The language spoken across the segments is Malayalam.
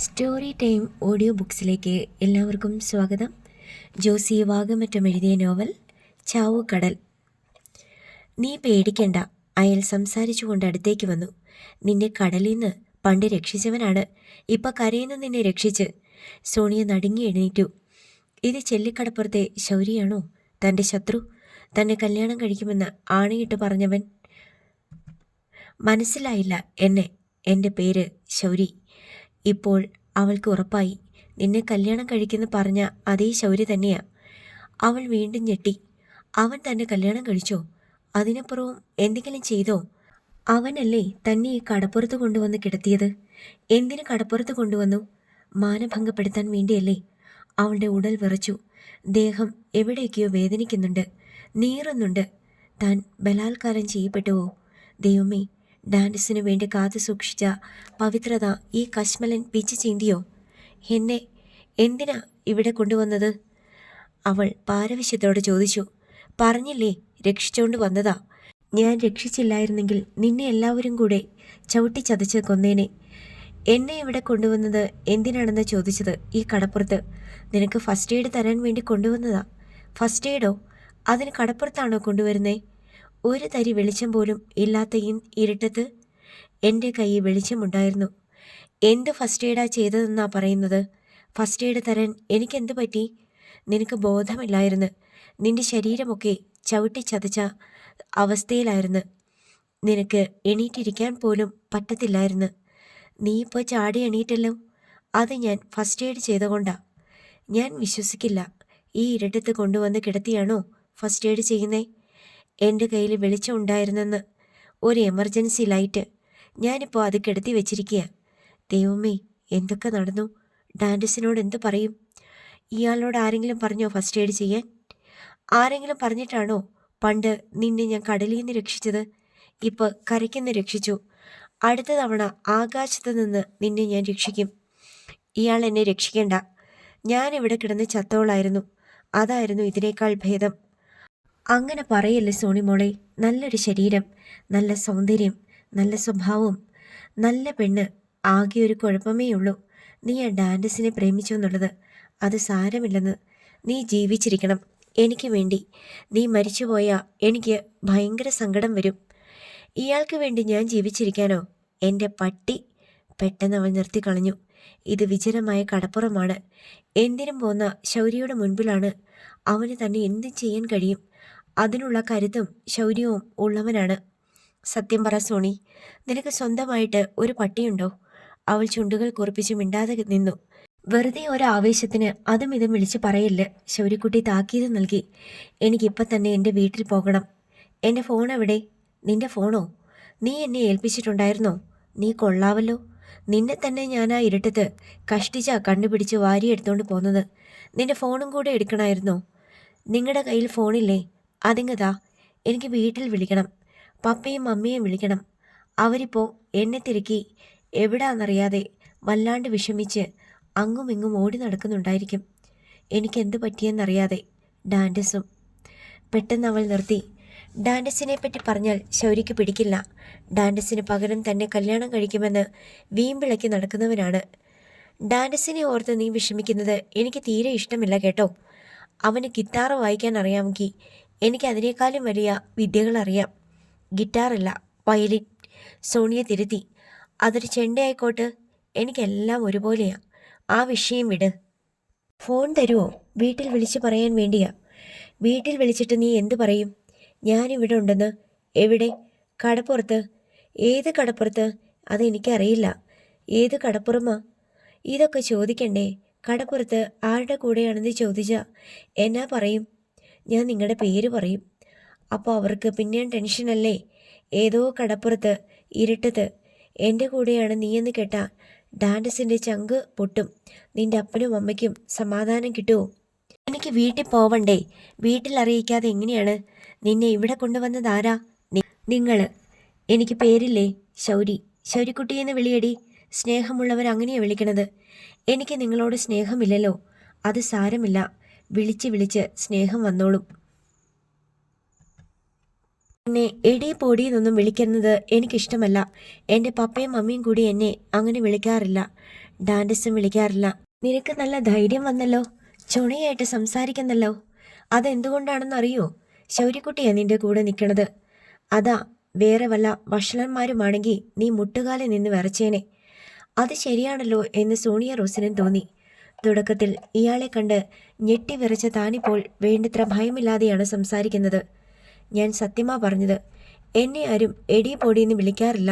സ്റ്റോറി ടൈം ഓഡിയോ ബുക്സിലേക്ക് എല്ലാവർക്കും സ്വാഗതം. ജോസി വാഗമറ്റം എഴുതിയ നോവൽ ചാവുകടൽ. നീ പേടിക്കണ്ട, അയാൾ സംസാരിച്ചുകൊണ്ട് അടുത്തേക്ക് വന്നു. നിന്നെ കടലിൽ നിന്ന് പണ്ട് രക്ഷിച്ചവനാണ് ഇപ്പം കരയുന്ന നിന്നെ രക്ഷിച്ച്. സോണിയ നടുങ്ങി എഴുന്നേറ്റു. ഇത് ചെല്ലിക്കടപ്പുറത്തെ ശൗരിയാണോ? തൻ്റെ ശത്രു, തന്നെ കല്യാണം കഴിക്കുമെന്ന് ആണയിട്ട് പറഞ്ഞവൻ. മനസ്സിലായില്ല എന്നെ? എൻ്റെ പേര് ശൗരി. ഇപ്പോൾ അവൾക്ക് ഉറപ്പായി, നിന്നെ കല്യാണം കഴിക്കുന്ന പറഞ്ഞ അതേ ശൗര്യ തന്നെയാ. അവൾ വീണ്ടും ഞെട്ടി. അവൻ തന്നെ കല്യാണം കഴിച്ചോ? അതിനപ്പുറവും എന്തെങ്കിലും ചെയ്തോ? അവനല്ലേ തന്നെ ഈ കടപ്പുറത്ത് കൊണ്ടുവന്ന് കിടത്തിയത്? എന്തിനു കടപ്പുറത്ത് കൊണ്ടുവന്നു? മാനഭംഗപ്പെടുത്താൻ വേണ്ടിയല്ലേ? അവളുടെ ഉടൽ വിറച്ചു. ദേഹം എവിടേക്കോ വേദനിക്കുന്നുണ്ട്, നീറുന്നുണ്ട്. താൻ ബലാത്കാരം ചെയ്യപ്പെട്ടുവോ? ദൈവമേ, ഡാൻസിനു വേണ്ടി കാത്തു സൂക്ഷിച്ച പവിത്രത ഈ കശ്മലൻ പിച്ചു ചീന്തിയോ? എന്നെ എന്തിനാ ഇവിടെ കൊണ്ടുവന്നത്? അവൾ പാരവശ്യത്തോടെ ചോദിച്ചു. പറഞ്ഞില്ലേ, രക്ഷിച്ചോണ്ട് വന്നതാ. ഞാൻ രക്ഷിച്ചില്ലായിരുന്നെങ്കിൽ നിന്നെ എല്ലാവരും കൂടെ ചവിട്ടിച്ചതച്ച് കൊന്നേനെ. എന്നെ ഇവിടെ കൊണ്ടുവന്നത് എന്തിനാണെന്ന് ചോദിച്ചത് ഈ കടപ്പുറത്ത്. നിനക്ക് ഫസ്റ്റ് എയ്ഡ് തരാൻ വേണ്ടി കൊണ്ടുവന്നതാ. ഫസ്റ്റ് എയ്ഡോ? അതിന് കടപ്പുറത്താണോ കൊണ്ടുവരുന്നേ? ഒരു തരി വെളിച്ചം പോലും ഇല്ലാത്ത ഈ ഇരുട്ടത്ത് എൻ്റെ കയ്യിൽ വെളിച്ചമുണ്ടായിരുന്നു. എന്ത് ഫസ്റ്റ് എയ്ഡാ ചെയ്തതെന്നാ പറയുന്നത്? ഫസ്റ്റ് എയ്ഡ് തരാൻ എനിക്കെന്ത് പറ്റി? നിനക്ക് ബോധമില്ലായിരുന്നു. നിന്റെ ശരീരമൊക്കെ ചവിട്ടിച്ചതച്ച അവസ്ഥയിലായിരുന്നു. നിനക്ക് എണീറ്റിരിക്കാൻ പോലും പറ്റത്തില്ലായിരുന്നു. നീ ഇപ്പോൾ ചാടി എണീറ്റല്ലോ. അത് ഞാൻ ഫസ്റ്റ് എയ്ഡ് ചെയ്തുകൊണ്ടാ. ഞാൻ വിശ്വസിക്കില്ല. ഈ ഇരുട്ടത്ത് കൊണ്ടുവന്ന് കിടത്തിയാണോ ഫസ്റ്റ് എയ്ഡ് ചെയ്യുന്നേ? എൻ്റെ കയ്യിൽ വെളിച്ചം ഉണ്ടായിരുന്നെന്ന്, ഒരു എമർജൻസി ലൈറ്റ്. ഞാനിപ്പോൾ അത് കെടുത്തി വെച്ചിരിക്കുക. ദൈവമേ, എന്തൊക്കെ നടന്നു? ഡാൻഡസിനോട് എന്ത് പറയും? ഇയാളോട് ആരെങ്കിലും പറഞ്ഞോ ഫസ്റ്റ് എയ്ഡ് ചെയ്യാൻ? ആരെങ്കിലും പറഞ്ഞിട്ടാണോ പണ്ട് നിന്നെ ഞാൻ കടലിൽ നിന്ന് രക്ഷിച്ചത്? ഇപ്പോൾ കരയ്ക്കുന്ന് രക്ഷിച്ചു. അടുത്ത തവണ ആകാശത്ത് നിന്ന് നിന്നെ ഞാൻ രക്ഷിക്കും. ഇയാൾ എന്നെ രക്ഷിക്കേണ്ട. ഞാനിവിടെ കിടന്ന് ചത്തോളായിരുന്നു. അതായിരുന്നു ഇതിനേക്കാൾ ഭേദം. അങ്ങനെ പറയല്ലേ സോണി മോളെ. നല്ലൊരു ശരീരം, നല്ല സൗന്ദര്യം, നല്ല സ്വഭാവം, നല്ല പെണ്ണ്. ആകെ ഒരു കുഴപ്പമേ ഉള്ളൂ, നീ ആ ഡാൻഡസിനെ പ്രേമിച്ചു എന്നുള്ളത്. അത് സാരമില്ലെന്ന്. നീ ജീവിച്ചിരിക്കണം എനിക്ക് വേണ്ടി. നീ മരിച്ചുപോയാൽ എനിക്ക് ഭയങ്കര സങ്കടം വരും. ഇയാൾക്ക് വേണ്ടി ഞാൻ ജീവിച്ചിരിക്കാനോ? എൻ്റെ പട്ടി. പെട്ടെന്ന് അവൾ നിർത്തിക്കളഞ്ഞു. ഇത് വിജനമായ കടപ്പുറമാണ്. എന്തിനും പോന്ന ശൗര്യയുടെ മുൻപിലാണ് അവന് തന്നെ എന്തും ചെയ്യാൻ കഴിയും. അതിനുള്ള കരുത്തും ശൗര്യവും ഉള്ളവനാണ്. സത്യം പറ സോണി, നിനക്ക് സ്വന്തമായിട്ട് ഒരു പട്ടിയുണ്ടോ? അവൾ ചുണ്ടുകൾ കുറിപ്പിച്ച് മിണ്ടാതെ നിന്നു. വെറുതെ ഒരാവേശത്തിന് അതും ഇതും വിളിച്ചു പറയല്ല. ശൗര്യക്കുട്ടി താക്കീത് നൽകി. എനിക്കിപ്പം തന്നെ എൻ്റെ വീട്ടിൽ പോകണം. എൻ്റെ ഫോൺ എവിടെ? നിന്റെ ഫോണോ? നീ എന്നെ ഏൽപ്പിച്ചിട്ടുണ്ടായിരുന്നോ? നീ കൊള്ളാവല്ലോ. നിന്നെ തന്നെ ഞാൻ ആ ഇരുട്ടത്ത് കഷ്ടിച്ചാ കണ്ടുപിടിച്ച് വാരിയെടുത്തോണ്ട് പോന്നത്. നിന്റെ ഫോണും കൂടെ എടുക്കണമായിരുന്നോ? നിങ്ങളുടെ കയ്യിൽ ഫോണില്ലേ? അതിങ്ങതാ. എനിക്ക് വീട്ടിൽ വിളിക്കണം. പപ്പയും മമ്മിയും വിളിക്കണം. അവരിപ്പോൾ എന്നെ തിരക്കി എവിടാന്നറിയാതെ വല്ലാണ്ട് വിഷമിച്ച് അങ്ങും ഇങ്ങും ഓടി നടക്കുന്നുണ്ടായിരിക്കും. എനിക്കെന്ത് പറ്റിയെന്നറിയാതെ. ഡാൻഡസും. പെട്ടെന്ന് അവൾ നിർത്തി. ഡാൻഡസിനെ പറ്റി പറഞ്ഞാൽ ശൗര്യയ്ക്ക് പിടിക്കില്ല. ഡാൻഡസിന് പകരം തന്നെ കല്യാണം കഴിക്കുമെന്ന് വീമ്പിളക്കി നടക്കുന്നവനാണ്. ഡാൻഡസിനെ ഓർത്ത് നീ വിഷമിക്കുന്നത് എനിക്ക് തീരെ ഇഷ്ടമില്ല കേട്ടോ. അവന് ഗിറ്റാർ വായിക്കാൻ അറിയാമെങ്കിൽ എനിക്ക് അതിനേക്കാളും വലിയ വിദ്യകളറിയാം. ഗിറ്റാറല്ല, വയലിൻ. സോണിയെ തിരുത്തി. അതൊരു ചെണ്ടയായിക്കോട്ട്. എനിക്കെല്ലാം ഒരുപോലെയാ. ആ വിഷയം വിട്. ഫോൺ തരുമോ? വീട്ടിൽ വിളിച്ചു പറയാൻ വേണ്ടിയാ. വീട്ടിൽ വിളിച്ചിട്ട് നീ എന്തു പറയും? ഞാനിവിടെ ഉണ്ടെന്ന്. എവിടെ? കടപ്പുറത്ത്. ഏത് കടപ്പുറത്ത്? അതെനിക്കറിയില്ല. ഏത് കടപ്പുറമാ? ഇതൊക്കെ ചോദിക്കണ്ടേ? കടപ്പുറത്ത് ആരുടെ കൂടെയാണെന്ന് ചോദിച്ചാൽ എന്നാ പറയും? ഞാൻ നിങ്ങളുടെ പേര് പറയും. അപ്പോൾ അവർക്ക് പിന്നെയും ടെൻഷനല്ലേ? ഏതോ കടപ്പുറത്ത് ഇരുട്ടത്ത് എൻ്റെ കൂടെയാണ് നീയെന്ന് കേട്ടാ ഡാൻഡസിൻ്റെ ചങ്ക് പൊട്ടും. നിൻ്റെ അപ്പനും അമ്മയ്ക്കും സമാധാനം കിട്ടുമോ? എനിക്ക് വീട്ടിൽ പോവണ്ടേ? വീട്ടിൽ അറിയിക്കാതെ എങ്ങനെയാണ്? നിന്നെ ഇവിടെ കൊണ്ടുവന്നതാരാ? നിങ്ങൾ. എനിക്ക് പേരില്ലേ? ശൗരി. ശൗരിക്കുട്ടിയെന്ന് വിളിയടി. സ്നേഹമുള്ളവർ അങ്ങനെയാണ് വിളിക്കണത്. എനിക്ക് നിങ്ങളോട് സ്നേഹമില്ലല്ലോ. അത് സാരമില്ല. വിളിച്ച് വിളിച്ച് സ്നേഹം വന്നോളും. എന്നെ എടി പൊടിയെന്നൊന്നും വിളിക്കുന്നത് എനിക്കിഷ്ടമല്ല. എൻ്റെ പപ്പയും മമ്മിയും കൂടി എന്നെ അങ്ങനെ വിളിക്കാറില്ല. ഡാൻഡസും വിളിക്കാറില്ല. നിനക്ക് നല്ല ധൈര്യം വന്നല്ലോ, ചുണയായിട്ട് സംസാരിക്കുന്നല്ലോ. അതെന്തുകൊണ്ടാണെന്നറിയോ? ശൗര്യക്കുട്ടിയാ നിന്റെ കൂടെ നിൽക്കണത്. അതാ. വേറെ വല്ല വഷളന്മാരുമാണെങ്കിൽ നീ മുട്ടുകാലിൽ നിന്ന് വിറച്ചേനെ. അത് ശരിയാണല്ലോ എന്ന് സോണിയ റോസിനും തോന്നി. തുടക്കത്തിൽ ഇയാളെ കണ്ട് ഞെട്ടിവിറച്ച താനിപ്പോൾ വേണ്ടത്ര ഭയമില്ലാതെയാണ് സംസാരിക്കുന്നത്. ഞാൻ സത്യമാ പറഞ്ഞത്. എന്നെ ആരും എടി പൊടിയെന്ന് വിളിക്കാറില്ല.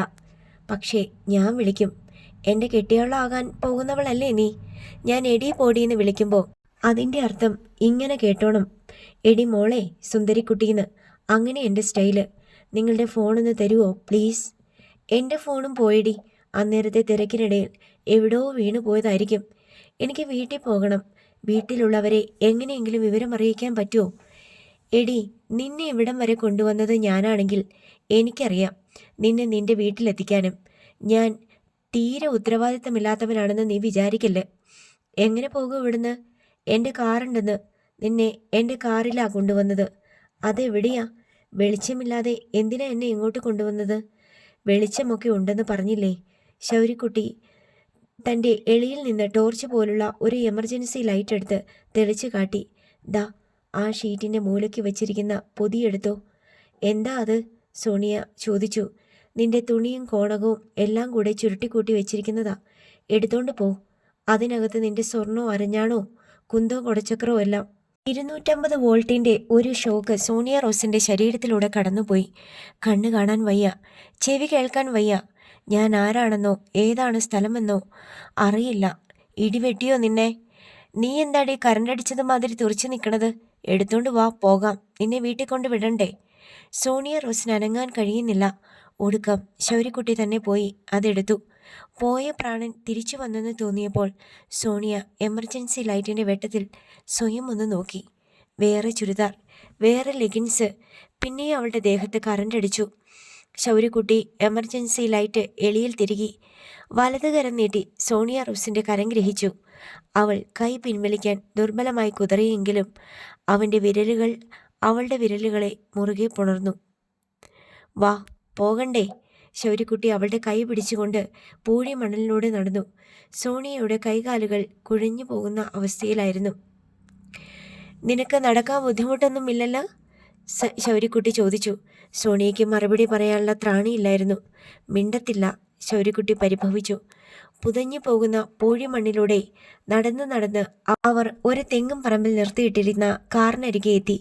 പക്ഷേ ഞാൻ വിളിക്കും. എൻ്റെ കെട്ടിയവളാകാൻ പോകുന്നവളല്ലേ നീ. ഞാൻ എടി പൊടിയെന്ന് വിളിക്കുമ്പോൾ അതിൻ്റെ അർത്ഥം ഇങ്ങനെ കേട്ടോണം. എടി മോളെ, സുന്ദരിക്കുട്ടീന്ന്. അങ്ങനെ എൻ്റെ സ്റ്റൈല്. നിങ്ങളുടെ ഫോണൊന്ന് തരുമോ പ്ലീസ്? എൻ്റെ ഫോണും പോയടി. അന്നേരത്തെ തിരക്കിനിടയിൽ എവിടോ വീണു പോയതായിരിക്കും. എനിക്ക് വീട്ടിൽ പോകണം. വീട്ടിലുള്ളവരെ എങ്ങനെയെങ്കിലും വിവരം അറിയിക്കാൻ പറ്റുമോ? എടി, നിന്നെ ഇവിടം വരെ കൊണ്ടുവന്നത് ഞാനാണെങ്കിൽ എനിക്കറിയാം നിന്നെ നിന്റെ വീട്ടിലെത്തിക്കാനും. ഞാൻ തീരെ ഉത്തരവാദിത്തമില്ലാത്തവനാണെന്ന് നീ വിചാരിക്കില്ലേ. എങ്ങനെ പോകും ഇവിടുന്ന്? എൻ്റെ കാറുണ്ടെന്ന്. നിന്നെ എൻ്റെ കാറിലാ കൊണ്ടുവന്നത്. അതെവിടെയാ? വെളിച്ചമില്ലാതെ എന്തിനാ എന്നെ ഇങ്ങോട്ട് കൊണ്ടുവന്നത്? വെളിച്ചമൊക്കെ ഉണ്ടെന്ന് പറഞ്ഞില്ലേ? ശൗര്യക്കുട്ടി തൻ്റെ എളിയിൽ നിന്ന് ടോർച്ച് പോലുള്ള ഒരു എമർജൻസി ലൈറ്റ് എടുത്ത് തെളിച്ചു കാട്ടി. ദാ, ആ ഷീറ്റിൻ്റെ മൂലയ്ക്ക് വെച്ചിരിക്കുന്ന പൊതിയെടുത്തോ. എന്താ അത്? സോണിയ ചോദിച്ചു. നിന്റെ തുണിയും കോണകവും എല്ലാം കൂടെ ചുരുട്ടിക്കൂട്ടി വെച്ചിരിക്കുന്നതാ. എടുത്തോണ്ട് പോ. അതിനകത്ത് നിന്റെ സ്വർണ്ണോ അരഞ്ഞാണോ കുന്തോ കൊടച്ചക്രോ എല്ലാം. 250 വോൾട്ടിൻ്റെ ഒരു ഷോക്ക് സോണിയ റോസിൻ്റെ ശരീരത്തിലൂടെ കടന്നുപോയി. കണ്ണ് കാണാൻ വയ്യ, ചെവി കേൾക്കാൻ വയ്യ. ഞാൻ ആരാണെന്നോ ഏതാണ് സ്ഥലമെന്നോ അറിയില്ല. ഇടിവെട്ടിയോ നിന്നെ? നീ എന്താടി കരണ്ടടിച്ചത് മാതിരി തുറച്ചു നിൽക്കണത്? എടുത്തോണ്ട് വാ, പോകാം. നിന്നെ വീട്ടിൽ കൊണ്ട് വിടണ്ടേ? സോണിയ റോസിന് അനങ്ങാൻ കഴിയുന്നില്ല. ഒടുക്കം ശൗര്യക്കുട്ടി തന്നെ പോയി അതെടുത്തു. പോയ പ്രാണൻ തിരിച്ചു വന്നെന്ന് തോന്നിയപ്പോൾ സോണിയ എമർജൻസി ലൈറ്റിൻ്റെ വെട്ടത്തിൽ സ്വയം ഒന്ന് നോക്കി. വേറെ ചുരിദാർ, വേറെ ലെഗിൻസ്. പിന്നെ അവളുടെ ദേഹത്ത് കറണ്ടടിച്ചു. ശൗര്യക്കുട്ടി എമർജൻസി ലൈറ്റ് എളിയിൽ തിരുകി. വലത് കരം നീട്ടി സോണിയ റോസിൻ്റെ കരം ഗ്രഹിച്ചു. അവൾ കൈ പിൻവലിക്കാൻ ദുർബലമായി കുതറിയെങ്കിലും അവളുടെ വിരലുകളെ മുറുകെ പുണർന്നു. വാ, പോകണ്ടേ? ശൗര്യക്കുട്ടി അവളുടെ കൈ പിടിച്ചുകൊണ്ട് പൂഴി മണലിലൂടെ നടന്നു. സോണിയയുടെ കൈകാലുകൾ കുഴഞ്ഞു പോകുന്ന അവസ്ഥയിലായിരുന്നു. നിനക്ക് നടക്കാൻ ബുദ്ധിമുട്ടൊന്നുമില്ലല്ലോ? ശൗര്യക്കുട്ടി ചോദിച്ചു. സോണിയയ്ക്ക് മറുപടി പറയാനുള്ള ത്രാണിയില്ലായിരുന്നു. മിണ്ടത്തില്ല. ശൗര്യക്കുട്ടി പരിഭവിച്ചു. പുതഞ്ഞു പോകുന്ന പൂഴിമണ്ണിലൂടെ നടന്ന് നടന്ന് അവർ ഒരു തെങ്ങും പറമ്പിൽ നിർത്തിയിട്ടിരുന്ന കാറിനരികെ എത്തി.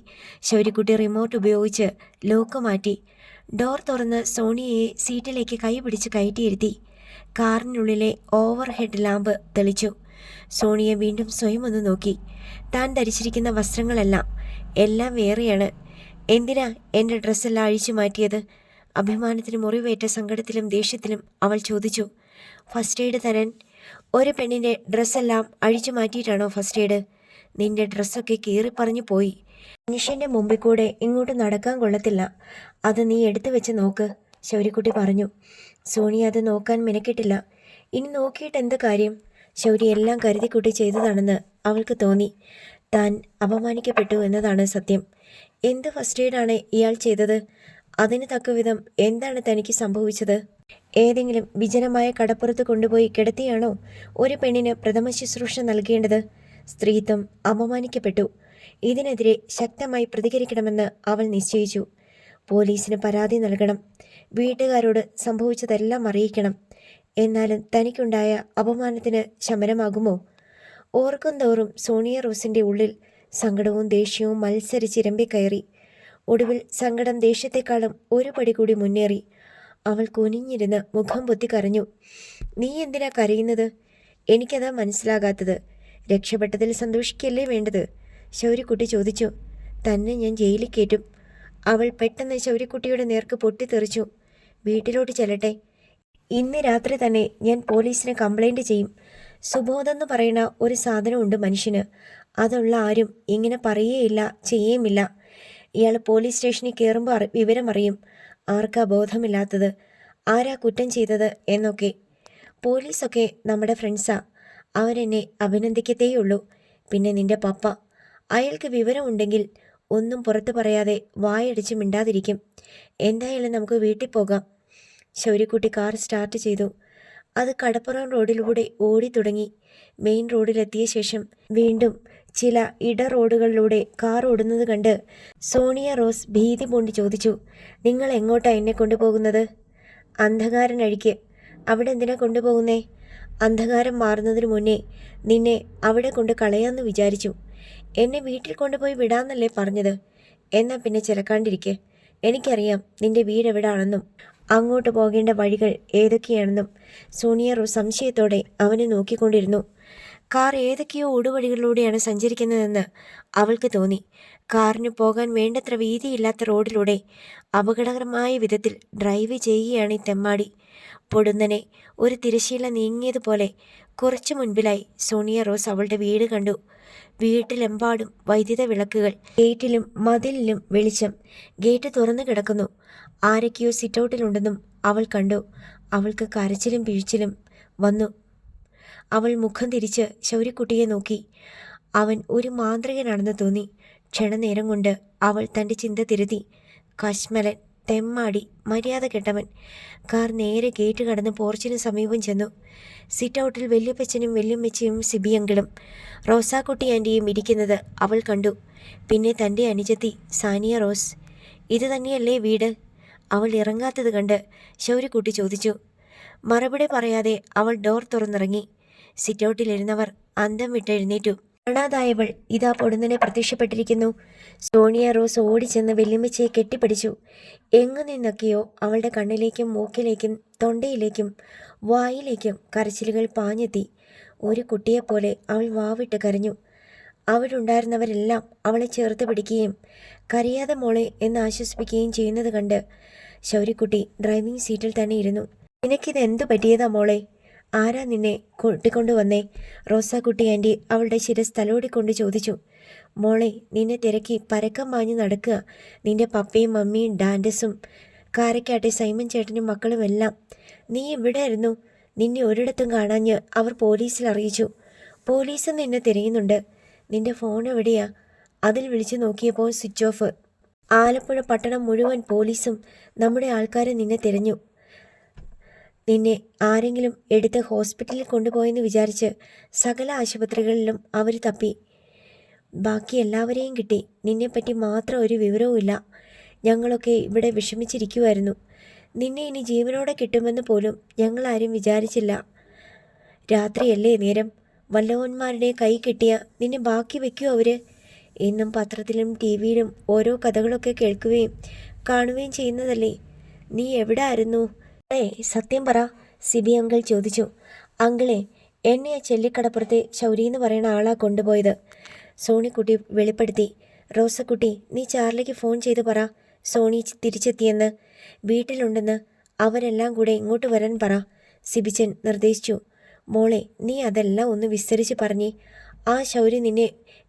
ശൗര്യക്കുട്ടി റിമോട്ട് ഉപയോഗിച്ച് ലോക്ക് മാറ്റി. ഡോർ തുറന്ന് സോണിയയെ സീറ്റിലേക്ക് കൈ പിടിച്ച് കയറ്റിയിരുത്തി. കാറിനുള്ളിലെ ഓവർ ഹെഡ് ലാമ്പ് തെളിച്ചു. സോണിയ വീണ്ടും സ്വയം ഒന്ന് നോക്കി. താൻ ധരിച്ചിരിക്കുന്ന വസ്ത്രങ്ങളെല്ലാം വേറെയാണ്. എന്തിനാ എൻ്റെ ഡ്രസ്സെല്ലാം അഴിച്ചു മാറ്റിയത്? അഭിമാനത്തിന് മുറിവേറ്റ സങ്കടത്തിലും ദേഷ്യത്തിലും അവൾ ചോദിച്ചു. ഫസ്റ്റ് എയ്ഡ് തരാൻ? ഒരു പെണ്ണിൻ്റെ ഡ്രസ്സെല്ലാം അഴിച്ചു മാറ്റിയിട്ടാണോ ഫസ്റ്റ് എയ്ഡ്? നിന്റെ ഡ്രസ്സൊക്കെ കീറിപ്പറഞ്ഞു പോയി. മനുഷ്യൻ്റെ മുമ്പിൽ കൂടെ ഇങ്ങോട്ട് നടക്കാൻ കൊള്ളത്തില്ല. അത് നീ എടുത്തു വെച്ച് നോക്ക്, ശൗര്യക്കുട്ടി പറഞ്ഞു. സോണിയ അത് നോക്കാൻ മെനക്കെട്ടില്ല. ഇനി നോക്കിയിട്ട് എന്ത് കാര്യം? ശൗര്യ എല്ലാം കരുതിക്കൂട്ടി ചെയ്തതാണെന്ന് അവൾക്ക് തോന്നി. താൻ അപമാനിക്കപ്പെട്ടു എന്നതാണ് സത്യം. എന്ത് ഫസ്റ്റ് എയ്ഡാണ് ഇയാൾ ചെയ്തത്? അതിന് തക്കവിധം എന്താണ് തനിക്ക് സംഭവിച്ചത്? ഏതെങ്കിലും വിജനമായ കടപ്പുറത്ത് കൊണ്ടുപോയി കിടത്തിയാണോ ഒരു പെണ്ണിന് പ്രഥമ ശുശ്രൂഷ നൽകേണ്ടത്? സ്ത്രീത്വം അപമാനിക്കപ്പെട്ടു. ഇതിനെതിരെ ശക്തമായി പ്രതികരിക്കണമെന്ന് അവൾ നിശ്ചയിച്ചു. പോലീസിന് പരാതി നൽകണം. വീട്ടുകാരോട് സംഭവിച്ചതെല്ലാം അറിയിക്കണം. എന്നാലും തനിക്കുണ്ടായ അപമാനത്തിന് ശമനമാകുമോ? ഓർക്കും തോറും സോണിയ റോസിൻ്റെ ഉള്ളിൽ സങ്കടവും ദേഷ്യവും മത്സരിച്ചിരമ്പിക്കയറി. ഒടുവിൽ സങ്കടം ദേഷ്യത്തെക്കാളും ഒരു പടി കൂടി മുന്നേറി. അവൾ കുനിഞ്ഞിരുന്ന് മുഖം പൊത്തി കരഞ്ഞു. നീ എന്തിനാ കരയുന്നത്? എനിക്കതാ മനസ്സിലാകാത്തത്. രക്ഷപ്പെട്ടതിൽ സന്തോഷിക്കല്ലേ വേണ്ടത്? ശൗര്യക്കുട്ടി ചോദിച്ചു. തന്നെ ഞാൻ ജയിലിൽ കയറ്റും. അവൾ പെട്ടെന്ന് ശൗര്യക്കുട്ടിയുടെ നേർക്ക് പൊട്ടിത്തെറിച്ചു. വീട്ടിലോട്ട് ചെല്ലട്ടെ. ഇന്ന് രാത്രി തന്നെ ഞാൻ പോലീസിന് കംപ്ലൈൻറ്റ് ചെയ്യും. സുബോധെന്ന് പറയുന്ന ഒരു സാധനമുണ്ട് മനുഷ്യന്. അതുള്ള ആരും ഇങ്ങനെ പറയുകയില്ല, ചെയ്യുമില്ല. ഇയാൾ പോലീസ് സ്റ്റേഷനിൽ കയറുമ്പോൾ വിവരമറിയും. ആർക്കാ ബോധമില്ലാത്തത്, ആരാ കുറ്റം ചെയ്തത് എന്നൊക്കെ. പോലീസൊക്കെ നമ്മുടെ ഫ്രണ്ട്സാ. അവരെന്നെ അഭിനന്ദിക്കത്തേയുള്ളൂ. പിന്നെ നിന്റെ പപ്പ, അയാൾക്ക് വിവരമുണ്ടെങ്കിൽ ഒന്നും പുറത്തു പറയാതെ വായടിച്ച് മിണ്ടാതിരിക്കും. എന്തായാലും നമുക്ക് വീട്ടിൽ പോകാം. ശൗര്യക്കുട്ടി കാർ സ്റ്റാർട്ട് ചെയ്തു. അത് കടപ്പുറം റോഡിലൂടെ ഓടിത്തുടങ്ങി. മെയിൻ റോഡിലെത്തിയ ശേഷം വീണ്ടും ചില ഇട റോഡുകളിലൂടെ കാർ ഓടുന്നത് കണ്ട് സോണിയ റോസ് ഭീതി പൂണ്ടി ചോദിച്ചു, നിങ്ങൾ എങ്ങോട്ടാ എന്നെ കൊണ്ടുപോകുന്നത്? അന്ധകാരനഴിക്ക്. അവിടെ എന്തിനാ കൊണ്ടുപോകുന്നേ? അന്ധകാരം മാറുന്നതിന് മുന്നേ നിന്നെ അവിടെ കൊണ്ട് കളയാമെന്ന് വിചാരിച്ചു. എന്നെ വീട്ടിൽ കൊണ്ടുപോയി വിടാന്നല്ലേ പറഞ്ഞത്? എന്നാൽ പിന്നെ ചിലക്കാണ്ടിരിക്കെ. എനിക്കറിയാം നിന്റെ വീട് എവിടാണെന്നും അങ്ങോട്ട് പോകേണ്ട വഴികൾ ഏതൊക്കെയാണെന്നും. സോണിയ റോസ് സംശയത്തോടെ അവനെ നോക്കിക്കൊണ്ടിരുന്നു. കാർ ഏതൊക്കെയോ ഊടുവഴികളിലൂടെയാണ് സഞ്ചരിക്കുന്നതെന്ന് അവൾക്ക് തോന്നി. കാറിന് പോകാൻ വേണ്ടത്ര വീതിയില്ലാത്ത റോഡിലൂടെ അപകടകരമായ വിധത്തിൽ ഡ്രൈവ് ചെയ്യുകയാണ് ഈ തെമ്മാടി. പൊടുന്നനെ ഒരു തിരശ്ശീല നീങ്ങിയതുപോലെ കുറച്ചു മുൻപിലായി സോണിയ റോസ് അവളുടെ വീട് കണ്ടു. വീട്ടിലെമ്പാടും വൈദ്യുത വിളക്കുകൾ, ഗേറ്റിലും മതിലിലും വെളിച്ചം. ഗേറ്റ് തുറന്നു കിടക്കുന്നു. ആരൊക്കെയോ സിറ്റൗട്ടിലുണ്ടെന്നും അവൾ കണ്ടു. അവൾക്ക് കരച്ചിലും പിഴിച്ചിലും വന്നു. അവൾ മുഖം തിരിച്ച് ശൗര്യക്കുട്ടിയെ നോക്കി. അവൻ ഒരു മാന്ത്രികനാണെന്ന് തോന്നി. ക്ഷണനേരം കൊണ്ട് അവൾ തൻ്റെ ചിന്ത തിരുത്തി. കശ്മലൻ, തെമ്മാടി, മര്യാദ കെട്ടവൻ. കാർ നേരെ ഗേറ്റ് കടന്ന് പോർച്ചിന് സമീപം ചെന്നു. സിറ്റൗട്ടിൽ വല്യപ്പച്ചനും വല്യമ്മച്ചിയും സിബിയങ്കളും റോസാക്കുട്ടി ആൻറ്റിയും ഇരിക്കുന്നത് അവൾ കണ്ടു. പിന്നെ തൻ്റെ അനുജത്തി സാനിയ റോസ്. ഇത് തന്നെയല്ലേ വീട്? അവൾ ഇറങ്ങാത്തത് കണ്ട് ശൗര്യക്കുട്ടി ചോദിച്ചു. മറുപടി പറയാതെ അവൾ ഡോർ തുറന്നിറങ്ങി. സിറ്റൗട്ടിലിരുന്നവർ അന്തം വിട്ടെഴുന്നേറ്റു. കാണാതായവൾ ഇതാ പൊടുന്നനെ പ്രത്യക്ഷപ്പെട്ടിരിക്കുന്നു. സോണിയ റോസ് ഓടിച്ചെന്ന് വല്യമ്മച്ചിയെ കെട്ടിപ്പിടിച്ചു. എങ്ങു നിന്നൊക്കെയോ അവളുടെ കണ്ണിലേക്കും മൂക്കിലേക്കും തൊണ്ടയിലേക്കും വായിലേക്കും കരച്ചിലുകൾ പാഞ്ഞെത്തി. ഒരു കുട്ടിയെപ്പോലെ അവൾ വാവിട്ട് കരഞ്ഞു. അവിടുണ്ടായിരുന്നവരെല്ലാം അവളെ ചേർത്ത് പിടിക്കുകയും കരയാതെ മോളെ എന്ന് ആശ്വസിപ്പിക്കുകയും ചെയ്യുന്നത് കണ്ട് ശൗര്യക്കുട്ടി ഡ്രൈവിംഗ് സീറ്റിൽ തന്നെ ഇരുന്നു. നിനക്കിത് എന്തു പറ്റിയതാ മോളെ? ആരാ നിന്നെ കൂട്ടിക്കൊണ്ടുവന്നേ? റോസാക്കുട്ടി ആൻറ്റി അവളുടെ ശിരസ് തലോടിക്കൊണ്ട് ചോദിച്ചു. മോളെ, നിന്നെ തിരക്കി പരക്കം മാഞ്ഞു നടക്കുക നിന്റെ പപ്പയും മമ്മിയും ഡാൻഡസും കാരക്കാട്ടെ സൈമൻ ചേട്ടനും മക്കളും എല്ലാം. നീ ഇവിടെ ആയിരുന്നു. നിന്നെ ഒരിടത്തും കാണാഞ്ഞ് അവർ പോലീസിൽ അറിയിച്ചു. പോലീസും നിന്നെ തിരയുന്നുണ്ട്. നിന്റെ ഫോൺ എവിടെയാ? അതിൽ വിളിച്ചു നോക്കിയപ്പോൾ സ്വിച്ച് ഓഫ്. ആലപ്പുഴ പട്ടണം മുഴുവൻ പോലീസും നമ്മുടെ ആൾക്കാരെ നിന്നെ തിരഞ്ഞു. നിന്നെ ആരെങ്കിലും എടുത്ത് ഹോസ്പിറ്റലിൽ കൊണ്ടുപോയെന്ന് വിചാരിച്ച് സകല ആശുപത്രികളിലും അവർ തപ്പി. ബാക്കി എല്ലാവരെയും കിട്ടി. നിന്നെപ്പറ്റി മാത്രം ഒരു വിവരവുമില്ല. ഞങ്ങളൊക്കെ ഇവിടെ വിഷമിച്ചിരിക്കുമായിരുന്നു. നിന്നെ ഇനി ജീവനോടെ കിട്ടുമെന്ന് പോലും ഞങ്ങളാരും വിചാരിച്ചില്ല. രാത്രിയല്ലേ നേരം. വല്ലവന്മാരുടെ കൈ കിട്ടിയ നിന്നെ ബാക്കി വെക്കുമോ അവർ? എന്നും പത്രത്തിലും ടി വിയിലും ഓരോ കഥകളൊക്കെ കേൾക്കുകയും കാണുകയും ചെയ്യുന്നതല്ലേ. നീ എവിടെ ആയിരുന്നു? സത്യം പറ, സിബി അങ്കിൾ ചോദിച്ചു. അങ്കിളെ, എന്നെ ആ ചെല്ലിക്കടപ്പുറത്തെ ശൗരി എന്ന് പറയുന്ന ആളാ കൊണ്ടുപോയത്. സോണിക്കുട്ടി വെളിപ്പെടുത്തി. റോസക്കുട്ടി, നീ ചാർലിക്ക് ഫോൺ ചെയ്ത് പറ സോണി തിരിച്ചെത്തിയെന്ന്, വീട്ടിലുണ്ടെന്ന്. അവരെല്ലാം കൂടെ ഇങ്ങോട്ട് വരാൻ പറ, സിബിച്ചൻ നിർദ്ദേശിച്ചു. മോളെ, നീ അതെല്ലാം ഒന്ന് വിസ്തരിച്ച് പറഞ്ഞേ. ആ ശൗരി നിന്നെ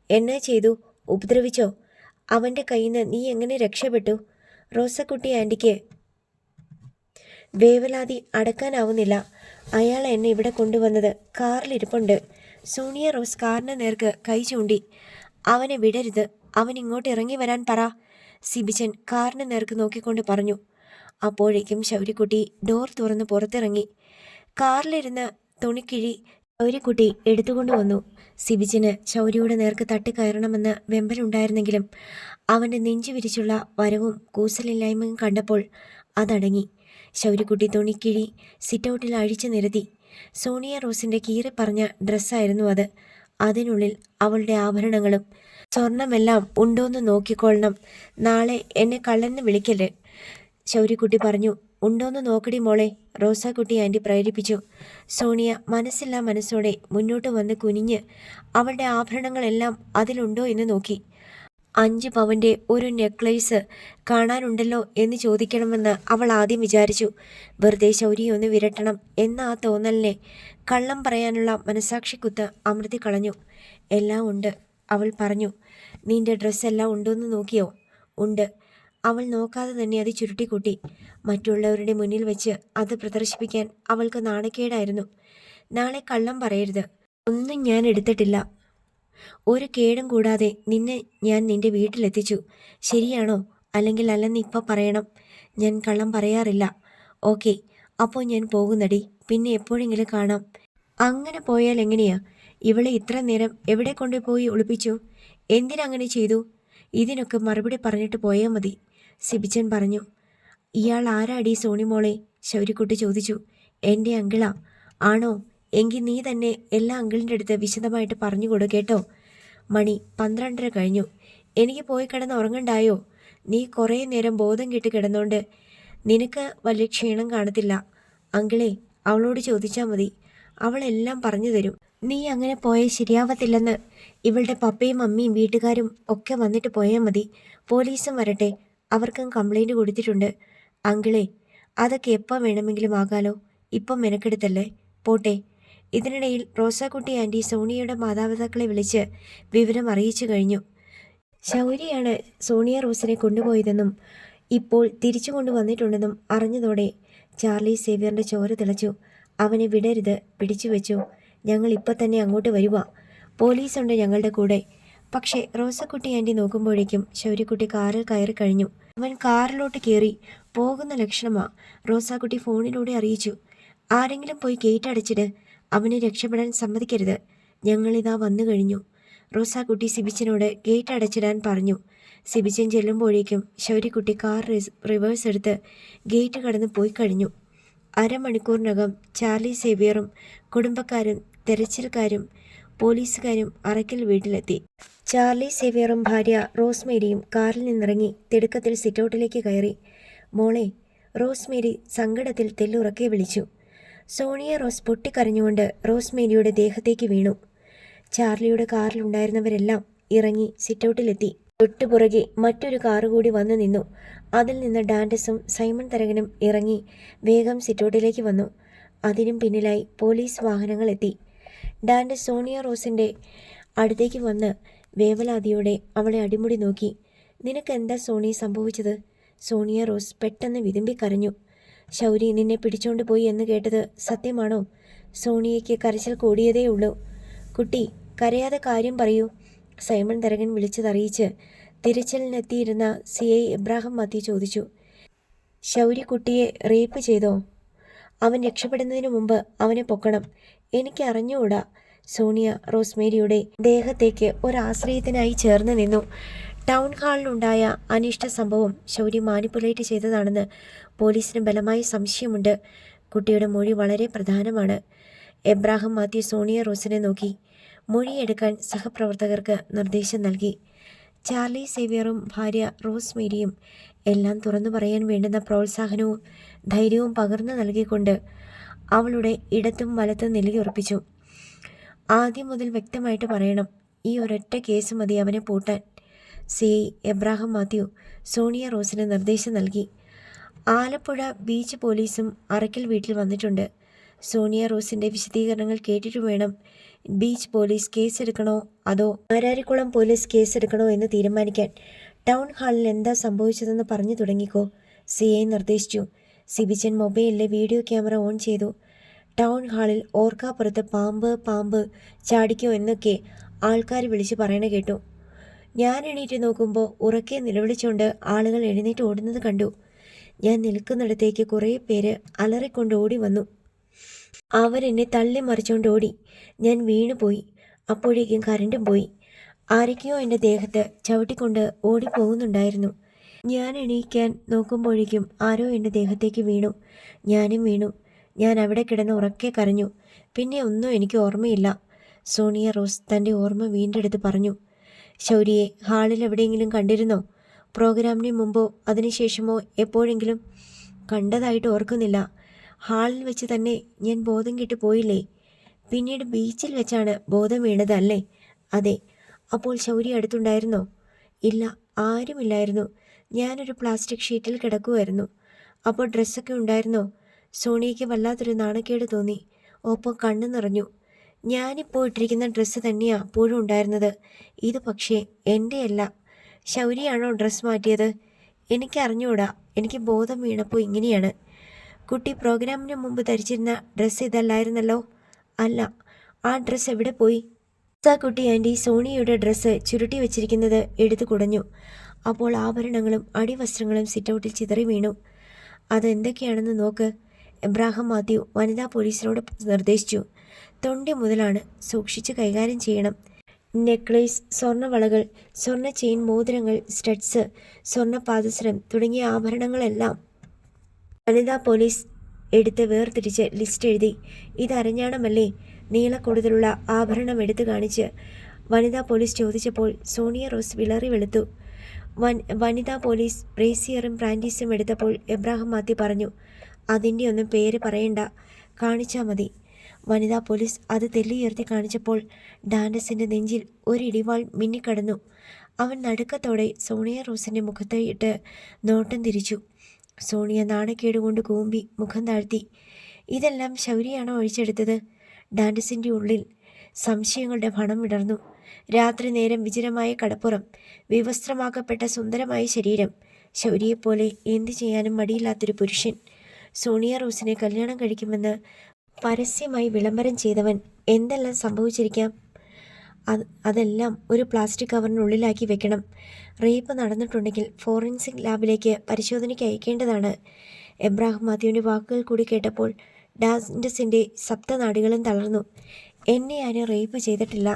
എന്നാ ചെയ്തു? ഉപദ്രവിച്ചോ? അവൻ്റെ കയ്യിൽ നിന്ന് നീ എങ്ങനെ രക്ഷപ്പെട്ടു? റോസക്കുട്ടി ആൻറ്റിക്ക് വേവലാതി അടക്കാനാവുന്നില്ല. അയാൾ എന്നെ ഇവിടെ കൊണ്ടുവന്നത് കാറിലിരിപ്പുണ്ട്. സോണിയ റോസ് കാറിന് നേർക്ക് കൈ ചൂണ്ടി. അവനെ വിടരുത്, അവൻ ഇങ്ങോട്ട് ഇറങ്ങി വരാൻ പറ, സിബിച്ചൻ കാറിന് നേർക്ക് നോക്കിക്കൊണ്ട് പറഞ്ഞു. അപ്പോഴേക്കും ശൗര്യക്കുട്ടി ഡോർ തുറന്ന് പുറത്തിറങ്ങി. കാറിലിരുന്ന് തുണിക്കിഴി ശൗര്യക്കുട്ടി എടുത്തുകൊണ്ട് വന്നു. സിബിച്ചന് ശൗര്യയുടെ നേർക്ക് തട്ടിക്കയറണമെന്ന് വെമ്പലുണ്ടായിരുന്നെങ്കിലും അവൻ്റെ നെഞ്ചു വിരിച്ചുള്ള വരവും കൂസലില്ലായ്മയും കണ്ടപ്പോൾ അതടങ്ങി. ശൗര്യക്കുട്ടി തുണിക്കിഴി സിറ്റൗട്ടിൽ അഴിച്ചു നിരത്തി. സോണിയ റോസിൻ്റെ കീറിപ്പറഞ്ഞ ഡ്രസ്സായിരുന്നു അത്. അതിനുള്ളിൽ അവളുടെ ആഭരണങ്ങളും. സ്വർണമെല്ലാം ഉണ്ടോയെന്ന് നോക്കിക്കൊള്ളണം. നാളെ എന്നെ കള്ളെന്ന് വിളിക്കല്ലേ, ശൗര്യക്കുട്ടി പറഞ്ഞു. ഉണ്ടോയെന്ന് നോക്കടി മോളെ, റോസാക്കുട്ടി ആൻറ്റി പ്രേരിപ്പിച്ചു. സോണിയ മനസ്സില്ലാ മനസ്സോടെ മുന്നോട്ട് വന്ന് കുനിഞ്ഞ് അവളുടെ ആഭരണങ്ങളെല്ലാം അതിലുണ്ടോ എന്ന് നോക്കി. 5 പവൻ്റെ ഒരു നെക്ലേസ് കാണാനുണ്ടല്ലോ എന്ന് ചോദിക്കണമെന്ന് അവൾ ആദ്യം വിചാരിച്ചു. വെറുതെ ശൗര്യയൊന്ന് വിരട്ടണം എന്ന ആ തോന്നലിനെ കള്ളം പറയാനുള്ള മനസാക്ഷിക്കുത്ത് അമൃതി കളഞ്ഞു. എല്ലാം ഉണ്ട്, അവൾ പറഞ്ഞു. നിന്റെ ഡ്രസ്സെല്ലാം ഉണ്ടോയെന്ന് നോക്കിയോ? ഉണ്ട്. അവൾ നോക്കാതെ തന്നെ അത് ചുരുട്ടിക്കൂട്ടി. മറ്റുള്ളവരുടെ മുന്നിൽ വെച്ച് അത് പ്രദർശിപ്പിക്കാൻ അവൾക്ക് നാണക്കേടായിരുന്നു. നാളെ കള്ളം പറയരുത്. ഒന്നും ഞാൻ എടുത്തിട്ടില്ല. ഒരു കേടും കൂടാതെ നിന്നെ ഞാൻ നിന്റെ വീട്ടിലെത്തിച്ചു. ശരിയാണോ? അല്ലെങ്കിൽ അല്ലെന്ന് ഇപ്പം പറയണം. ഞാൻ കള്ളം പറയാറില്ല. ഓക്കെ, അപ്പോൾ ഞാൻ പോകുന്നടി. പിന്നെ എപ്പോഴെങ്കിലും കാണാം. അങ്ങനെ പോയാൽ എങ്ങനെയാ? ഇവളെ ഇത്ര നേരം എവിടെ കൊണ്ടുപോയി ഒളിപ്പിച്ചു? എന്തിനങ്ങനെ ചെയ്തു? ഇതിനൊക്കെ മറുപടി പറഞ്ഞിട്ട് പോയാൽ മതി, സിബിച്ചൻ പറഞ്ഞു. ഇയാൾ ആരാടി സോണിമോളെ? ശൗര്യക്കുട്ടി ചോദിച്ചു. എൻ്റെ അങ്കിളാ. ആണോ? എങ്കിൽ നീ തന്നെ എല്ലാ അങ്കിളിൻ്റെ അടുത്ത് വിശദമായിട്ട് പറഞ്ഞു കൊടു കേട്ടോ. മണി 12:30 കഴിഞ്ഞു. എനിക്ക് പോയി കിടന്ന് ഉറങ്ങണ്ടായോ? നീ കുറേ നേരം ബോധം കെട്ട് കിടന്നോണ്ട് നിനക്ക് വലിയ ക്ഷീണം കാണത്തില്ല. അങ്കിളെ അവളോട് ചോദിച്ചാൽ മതി, അവളെല്ലാം പറഞ്ഞു തരും. നീ അങ്ങനെ പോയാൽ ശരിയാവത്തില്ലെന്ന്. ഇവളുടെ പപ്പയും അമ്മയും വീട്ടുകാരും ഒക്കെ വന്നിട്ട് പോയാൽ മതി. പോലീസും വരട്ടെ, അവർക്കും കംപ്ലൈൻറ്റ് കൊടുത്തിട്ടുണ്ട്. അങ്കിളെ അതൊക്കെ എപ്പോൾ വേണമെങ്കിലും ആകാലോ, ഇപ്പം മെനക്കെടുത്തല്ലേ, പോട്ടെ. ഇതിനിടയിൽ റോസാക്കുട്ടി ആൻറ്റി സോണിയയുടെ മാതാപിതാക്കളെ വിളിച്ച് വിവരം അറിയിച്ചു കഴിഞ്ഞു. ശൗര്യയാണ് സോണിയ റോസിനെ കൊണ്ടുപോയതെന്നും ഇപ്പോൾ തിരിച്ചു കൊണ്ടുവന്നിട്ടുണ്ടെന്നും അറിഞ്ഞതോടെ ചാർലി സേവ്യറിൻ്റെ ചോര തിളച്ചു. അവനെ വിടരുത്, പിടിച്ചു വെച്ചു. ഞങ്ങൾ ഇപ്പം തന്നെ അങ്ങോട്ട് വരുക. പോലീസുണ്ട് ഞങ്ങളുടെ കൂടെ. പക്ഷേ റോസക്കുട്ടി ആൻറ്റി നോക്കുമ്പോഴേക്കും ശൗര്യക്കുട്ടി കാറിൽ കയറി കഴിഞ്ഞു. അവൻ കാറിലോട്ട് കയറി പോകുന്ന ലക്ഷണമാ. റോസാക്കുട്ടി ഫോണിലൂടെ അറിയിച്ചു. ആരെങ്കിലും പോയി ഗേറ്റ് അടച്ചിട്, അവനെ രക്ഷപ്പെടാൻ സമ്മതിക്കരുത്. ഞങ്ങളിതാ വന്നു കഴിഞ്ഞു. റോസാക്കുട്ടി സിബിച്ചനോട് ഗേറ്റ് അടച്ചിടാൻ പറഞ്ഞു. സിബിച്ചൻ ചെല്ലുമ്പോഴേക്കും ശൗര്യക്കുട്ടി കാർ റിവേഴ്സ് എടുത്ത് ഗേറ്റ് കടന്ന് പോയി കഴിഞ്ഞു. അരമണിക്കൂറിനകം ചാർലി സേവ്യറും കുടുംബക്കാരും തെരച്ചിൽക്കാരും പോലീസുകാരും അറയ്ക്കൽ വീട്ടിലെത്തി. ചാർലി സേവ്യറും ഭാര്യ റോസ്മേരിയും കാറിൽ നിന്നിറങ്ങി തിടുക്കത്തിൽ സിറ്റൗട്ടിലേക്ക് കയറി. മോളെ, റോസ്മേരി സങ്കടത്തിൽ തെല്ലുറക്കെ വിളിച്ചു. സോണിയ റോസ് പൊട്ടിക്കരഞ്ഞുകൊണ്ട് റോസ്മേരിയുടെ ദേഹത്തേക്ക് വീണു. ചാർലിയുടെ കാറിലുണ്ടായിരുന്നവരെല്ലാം ഇറങ്ങി സിറ്റൗട്ടിലെത്തി. തൊട്ടുപുറകെ മറ്റൊരു കാറ് കൂടി വന്നു നിന്നു. അതിൽ നിന്ന് ഡാൻഡസും സൈമൺ തരകനും ഇറങ്ങി വേഗം സിറ്റൗട്ടിലേക്ക് വന്നു. അതിനും പിന്നിലായി പോലീസ് വാഹനങ്ങൾ എത്തി. ഡാൻഡസ് സോണിയ റോസിൻ്റെ അടുത്തേക്ക് വന്ന് വേവലാതിയോടെ അവളെ അടിമുടി നോക്കി. നിനക്കെന്താ സോണി സംഭവിച്ചത്? സോണിയ റോസ് പെട്ടെന്ന് വിതുമ്പിക്കരഞ്ഞു. ശൗരി നിന്നെ പിടിച്ചോണ്ട് പോയി എന്ന് കേട്ടത് സത്യമാണോ? സോണിയയ്ക്ക് കരച്ചിൽ കൂടിയതേ ഉള്ളൂ. കുട്ടി, കരയാതെ കാര്യം പറയൂ, സൈമൺ തരകൻ വിളിച്ചതറിയിച്ച് തിരച്ചിലിനെത്തിയിരുന്ന CI എബ്രാഹിം മാത്യു ചോദിച്ചു. ശൗരി കുട്ടിയെ റേപ്പ് ചെയ്തോ? അവൻ രക്ഷപ്പെടുന്നതിന് മുമ്പ് അവനെ പൊക്കണം. എനിക്ക് അറിഞ്ഞുകൂടാ. സോണിയ റോസ്മേരിയുടെ ദേഹത്തേക്ക് ഒരാശ്രയത്തിനായി ചേർന്ന് നിന്നു. ടൗൺ ഹാളിലുണ്ടായ അനിഷ്ട സംഭവം ശൗരി മാനിപ്പുലേറ്റ് ചെയ്തതാണെന്ന് പോലീസിന് ബലമായ സംശയമുണ്ട്. കുട്ടിയുടെ മൊഴി വളരെ പ്രധാനമാണ്. എബ്രാഹിം മാത്യു സോണിയ റോസിനെ നോക്കി. മൊഴിയെടുക്കാൻ സഹപ്രവർത്തകർക്ക് നിർദ്ദേശം നൽകി. ചാർലി സേവ്യറും ഭാര്യ റോസ്മേരിയും എല്ലാം തുറന്നു പറയാൻ വേണ്ടുന്ന പ്രോത്സാഹനവും ധൈര്യവും പകർന്നു നൽകിക്കൊണ്ട് അവളുടെ ഇടത്തും വലത്തും നിലയുറപ്പിച്ചു. ആദ്യം മുതൽ വ്യക്തമായിട്ട് പറയണം. ഈ ഒരൊറ്റ കേസ് മതി അവനെ പൂട്ടാൻ. CI എബ്രാഹിം മാത്യു സോണിയ റോസിന് നിർദ്ദേശം നൽകി. ആലപ്പുഴ ബീച്ച് പോലീസും അറയ്ക്കൽ വീട്ടിൽ വന്നിട്ടുണ്ട്. സോണിയ റോസിൻ്റെ വിശദീകരണങ്ങൾ കേട്ടിട്ട് വേണം ബീച്ച് പോലീസ് കേസെടുക്കണോ അതോ മാരാരിക്കുളം പോലീസ് കേസെടുക്കണോ എന്ന് തീരുമാനിക്കാൻ. ടൗൺ ഹാളിൽ എന്താ സംഭവിച്ചതെന്ന് പറഞ്ഞു തുടങ്ങിക്കോ, CI നിർദ്ദേശിച്ചു. സിബിച്ചൻ മൊബൈലിലെ വീഡിയോ ക്യാമറ ഓൺ ചെയ്തു. ടൗൺ ഹാളിൽ ഓർക്കാപ്പുറത്ത് പാമ്പ് ചാടിക്കോ എന്നൊക്കെ ആൾക്കാർ വിളിച്ച് പറയണ കേട്ടു. ഞാൻ എണീറ്റ് നോക്കുമ്പോൾ ഉറക്കെ നിലവിളിച്ചുകൊണ്ട് ആളുകൾ എഴുന്നേറ്റ് ഓടുന്നത് കണ്ടു. ഞാൻ നിൽക്കുന്നിടത്തേക്ക് കുറേ പേര് അലറിക്കൊണ്ട് ഓടി വന്നു. അവരെന്നെ തള്ളി മറിച്ചുകൊണ്ട് ഓടി. ഞാൻ വീണുപോയി. അപ്പോഴേക്കും കരണ്ടും പോയി. ആരൊക്കെയോ എൻ്റെ ദേഹത്ത് ചവിട്ടിക്കൊണ്ട് ഓടിപ്പോകുന്നുണ്ടായിരുന്നു. ഞാൻ എണീക്കാൻ നോക്കുമ്പോഴേക്കും ആരോ എൻ്റെ ദേഹത്തേക്ക് വീണു. ഞാനും വീണു. ഞാൻ അവിടെ കിടന്ന് ഉറക്കെ കരഞ്ഞു. പിന്നെ ഒന്നും എനിക്ക് ഓർമ്മയില്ല. സോണിയ റോസ് തൻ്റെ ഓർമ്മ വീണ്ടെടുത്ത് പറഞ്ഞു. ശൗരിയെ ഹാളിൽ എവിടെയെങ്കിലും കണ്ടിരുന്നോ? പ്രോഗ്രാമിന് മുമ്പോ അതിനുശേഷമോ എപ്പോഴെങ്കിലും? കണ്ടതായിട്ട് ഓർക്കുന്നില്ല. ഹാളിൽ വെച്ച് തന്നെ ഞാൻ ബോധം കെട്ട് പോയില്ലേ? പിന്നീട് ബീച്ചിൽ വെച്ചാണ് ബോധം വീണത് അല്ലേ? അതെ. അപ്പോൾ ശൗരി അടുത്തുണ്ടായിരുന്നോ? ഇല്ല, ആരുമില്ലായിരുന്നു. ഞാനൊരു പ്ലാസ്റ്റിക് ഷീറ്റിൽ കിടക്കുമായിരുന്നു. അപ്പോൾ ഡ്രസ്സൊക്കെ ഉണ്ടായിരുന്നോ? സോണിയയ്ക്ക് വല്ലാത്തൊരു നാണക്കേട് തോന്നി. ഒപ്പം കണ്ണു നിറഞ്ഞു. ഞാനിപ്പോൾ ഇട്ടിരിക്കുന്ന ഡ്രസ്സ് തന്നെയാണ് അപ്പോഴും ഉണ്ടായിരുന്നത്. ഇത് പക്ഷേ എൻ്റെയല്ല. ശൗരിയാണോ ഡ്രസ്സ് മാറ്റിയത്? എനിക്കറിഞ്ഞൂടാ. എനിക്ക് ബോധം വീണപ്പോൾ ഇങ്ങനെയാണ്. കുട്ടി പ്രോഗ്രാമിന് മുമ്പ് ധരിച്ചിരുന്ന ഡ്രസ്സ് ഇതല്ലായിരുന്നല്ലോ. അല്ല, ആ ഡ്രസ്സ് എവിടെ പോയി? കുട്ടി ആൻറ്റി സോണിയയുടെ ഡ്രസ്സ് ചുരുട്ടി വെച്ചിരിക്കുന്നത് എടുത്തു കുടഞ്ഞു. അപ്പോൾ ആഭരണങ്ങളും അടിവസ്ത്രങ്ങളും സിറ്റൗട്ടിൽ ചിതറി വീണു. അതെന്തൊക്കെയാണെന്ന് നോക്ക്. എബ്രാഹിം മാത്യു വനിതാ പോലീസിനോട് നിർദ്ദേശിച്ചു. തൊണ്ടി മുതലാണ് സൂക്ഷിച്ച് കൈകാര്യം ചെയ്യണം. നെക്ലേസ്, സ്വർണ്ണവളകൾ, സ്വർണ്ണ ചെയിൻ, മോതിരങ്ങൾ, സ്റ്റഡ്സ്, സ്വർണ്ണ പാദസരം തുടങ്ങിയ ആഭരണങ്ങളെല്ലാം വനിതാ പോലീസ് എടുത്ത് വേർതിരിച്ച് ലിസ്റ്റ് എഴുതി. ഇതരഞ്ഞാണമല്ലേ? നീളക്കൂടുതലുള്ള ആഭരണം എടുത്തു കാണിച്ച് വനിതാ പോലീസ് ചോദിച്ചപ്പോൾ സോണിയ റോസ് വിളറി വെളുത്തു. വനിതാ പോലീസ് ബ്രേസിയറും ബ്രാൻഡീസും എടുത്തപ്പോൾ എബ്രാഹിം മാത്യു പറഞ്ഞു, അതിൻ്റെ ഒന്നും പേര് പറയണ്ട, കാണിച്ചാൽ മതി. വനിതാ പോലീസ് അത് തെല്ലിയുയർത്തി കാണിച്ചപ്പോൾ ഡാൻഡസിൻ്റെ നെഞ്ചിൽ ഒരിടിവാൾ മിന്നിക്കടന്നു. അവൻ നടുക്കത്തോടെ സോണിയ റോസിൻ്റെ മുഖത്ത് ഇട്ട് നോട്ടം തിരിച്ചു. സോണിയ നാണക്കേടുകൊണ്ട് കൂമ്പി മുഖം താഴ്ത്തി. ഇതെല്ലാം ശൗര്യയാണോ ഒഴിച്ചെടുത്തത്? ഡാൻഡസിൻ്റെ ഉള്ളിൽ സംശയങ്ങളുടെ ഭണം വിടർന്നു. രാത്രി നേരം വിജനമായ കടപ്പുറം, വിവസ്ത്രമാക്കപ്പെട്ട സുന്ദരമായ ശരീരം, ശൗര്യയെപ്പോലെ എന്തു ചെയ്യാനും മടിയില്ലാത്തൊരു പുരുഷൻ. സോണിയ റോസിനെ കല്യാണം കഴിക്കുമെന്ന് പരസ്യമായി വിളംബരം ചെയ്തവൻ എന്തെല്ലാം സംഭവിച്ചിരിക്കാം? അതെല്ലാം ഒരു പ്ലാസ്റ്റിക് കവറിനുള്ളിലാക്കി വെക്കണം. റേപ്പ് നടന്നിട്ടുണ്ടെങ്കിൽ ഫോറൻസിക് ലാബിലേക്ക് പരിശോധനയ്ക്ക് അയക്കേണ്ടതാണ്. എബ്രാഹിം മാത്യുവിൻ്റെ വാക്കുകൾ കൂടി കേട്ടപ്പോൾ ഡാൻഡസിൻ്റെ സപ്തനാടികളും തളർന്നു. എന്നെ ആരും റേപ്പ് ചെയ്തിട്ടില്ല,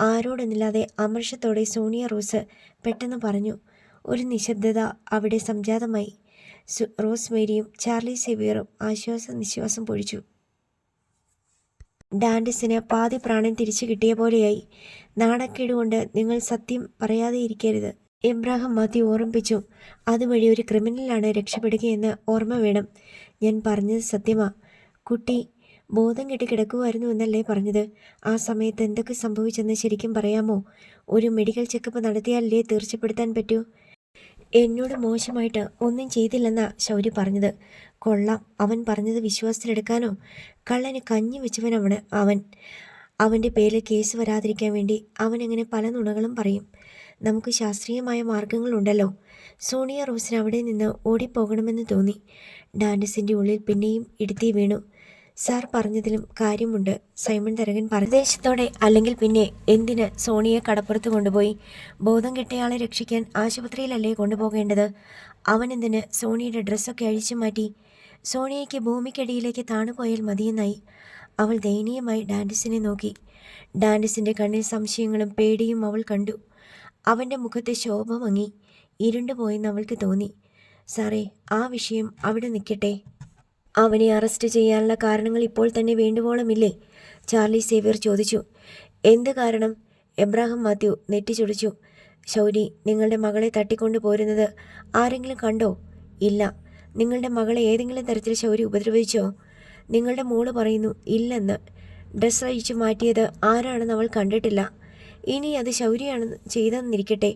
ആരോടെന്നില്ലാതെ അമർഷത്തോടെ സോണിയ റോസ് പെട്ടെന്ന് പറഞ്ഞു. ഒരു നിശബ്ദത അവിടെ സംജാതമായി. Rose മേരിയും Charlie സേവിയറും നിശ്വാസം പൊഴിച്ചു. ഡാൻഡസിന് പാതി പ്രാണൻ തിരിച്ചു കിട്ടിയ പോലെയായി. നാണക്കേടുകൊണ്ട് നിങ്ങൾ സത്യം പറയാതെ ഇരിക്കരുത്, എബ്രാഹിം മാത്യു ഓർമ്മിപ്പിച്ചു. അതുവഴി ഒരു ക്രിമിനലാണ് രക്ഷപ്പെടുകയെന്ന് ഓർമ്മ വേണം. ഞാൻ പറഞ്ഞത് സത്യമാ. കുട്ടി ബോധം കെട്ടി കിടക്കുമായിരുന്നു എന്നല്ലേ പറഞ്ഞത്? ആ സമയത്ത് എന്തൊക്കെ സംഭവിച്ചെന്ന് ശരിക്കും പറയാമോ? ഒരു മെഡിക്കൽ ചെക്കപ്പ് നടത്തിയാലല്ലേ തീർച്ചപ്പെടുത്താൻ പറ്റൂ? എന്നോട് മോശമായിട്ട് ഒന്നും ചെയ്തില്ലെന്നാ ശൗര്യ പറഞ്ഞത്. കൊള്ളാം, അവൻ പറഞ്ഞത് വിശ്വാസത്തിലെടുക്കാനോ? കള്ളന് കഞ്ഞി വെച്ചവനവണ് അവൻ. അവൻ്റെ പേരിൽ കേസ് വരാതിരിക്കാൻ വേണ്ടി അവനങ്ങനെ പല നുണകളും പറയും. നമുക്ക് ശാസ്ത്രീയമായ മാർഗങ്ങളുണ്ടല്ലോ. സോണിയ റോസിന് അവിടെ നിന്ന് ഓടിപ്പോകണമെന്ന് തോന്നി. ഡാൻഡസിൻ്റെ ഉള്ളിൽ പിന്നെയും ഇടുത്തി വീണു. സാർ പറഞ്ഞതിലും കാര്യമുണ്ട്, സൈമൺ തരകൻ പ്രദേശത്തോടെ. അല്ലെങ്കിൽ പിന്നെ എന്തിന് സോണിയെ കടപ്പുറത്ത് കൊണ്ടുപോയി? ബോധം കെട്ടയാളെ രക്ഷിക്കാൻ ആശുപത്രിയിലല്ലേ കൊണ്ടുപോകേണ്ടത്? അവനെന്തിന് സോണിയുടെ ഡ്രസ്സൊക്കെ അഴിച്ചു മാറ്റി? സോണിയയ്ക്ക് ഭൂമിക്കടിയിലേക്ക് താണുപോയാൽ മതിയെന്നായി. അവൾ ദയനീയമായി ഡാൻഡസിനെ നോക്കി. ഡാൻഡസിൻ്റെ കണ്ണിൽ സംശയങ്ങളും പേടിയും അവൾ കണ്ടു. അവൻ്റെ മുഖത്തെ ശോഭ മങ്ങി ഇരുണ്ടുപോയെന്ന് അവൾക്ക് തോന്നി. സാറേ, ആ വിഷയം അവിടെ നിൽക്കട്ടെ. അവനെ അറസ്റ്റ് ചെയ്യാനുള്ള കാരണങ്ങൾ ഇപ്പോൾ തന്നെ വേണ്ടുവോളമില്ലേ? ചാർലി സേവിയർ ചോദിച്ചു. എന്ത് കാരണം? എബ്രാഹിം മാത്യു നെറ്റിച്ചുടിച്ചു. ശൗരി നിങ്ങളുടെ മകളെ തട്ടിക്കൊണ്ടു പോരുന്നത് ആരെങ്കിലും കണ്ടോ? ഇല്ല. നിങ്ങളുടെ മകളെ ഏതെങ്കിലും തരത്തിൽ ശൗരി ഉപദ്രവിച്ചോ? നിങ്ങളുടെ മോള് പറയുന്നു ഇല്ലെന്ന്. ഡ്രസ്സ് അഴിച്ചു മാറ്റിയത് ആരാണെന്ന് അവൾ കണ്ടിട്ടില്ല. ഇനി അത് ശൗരിയാണ് ചെയ്തെന്നിരിക്കട്ടെ.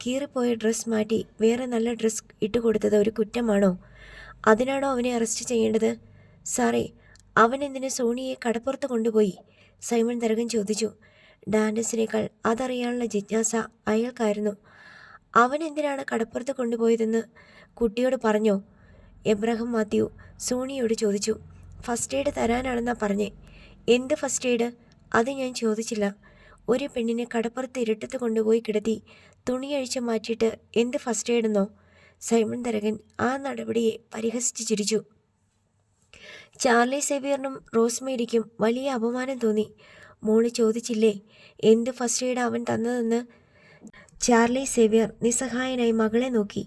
കീറിപ്പോയ ഡ്രസ്സ് മാറ്റി വേറെ നല്ല ഡ്രസ്സ് ഇട്ടുകൊടുത്തത് ഒരു കുറ്റമാണോ? അതിനാണോ അവനെ അറസ്റ്റ് ചെയ്യേണ്ടത്? സാറേ, അവൻ എന്തിന് സോണിയെ കടപ്പുറത്ത് കൊണ്ടുപോയി? സൈമൺ തരകൻ ചോദിച്ചു. ഡാൻഡസിനേക്കാൾ അതറിയാനുള്ള ജിജ്ഞാസ അയാൾക്കായിരുന്നു. അവൻ എന്തിനാണ് കടപ്പുറത്ത് കൊണ്ടുപോയതെന്ന് കുട്ടിയോട് പറഞ്ഞോ? എബ്രാഹിം മാത്യു സോണിയോട് ചോദിച്ചു. ഫസ്റ്റ് എയ്ഡ് തരാനാണെന്നാ പറഞ്ഞേ. എന്ത് ഫസ്റ്റ് എയ്ഡ്? അത് ഞാൻ ചോദിച്ചില്ല. ഒരു പെണ്ണിനെ കടപ്പുറത്ത് ഇരുട്ടത്ത് കൊണ്ടുപോയി കിടത്തി തുണി അഴിച്ചു മാറ്റിയിട്ട് എന്ത് ഫസ്റ്റ് എയ്ഡെന്നോ? സൈമൺ തരകൻ ആ നടപടിയെ പരിഹസിച്ച് ചിരിച്ചു. ചാർലി സേവിയറിനും റോസ്മേരിക്കും വലിയ അപമാനം തോന്നി. മോള് ചോദിച്ചില്ലേ എന്ത് ഫസ്റ്റ് എയ്ഡ് അവൻ തന്നതെന്ന്? ചാർലി സേവിയർ നിസ്സഹായനായി മകളെ നോക്കി.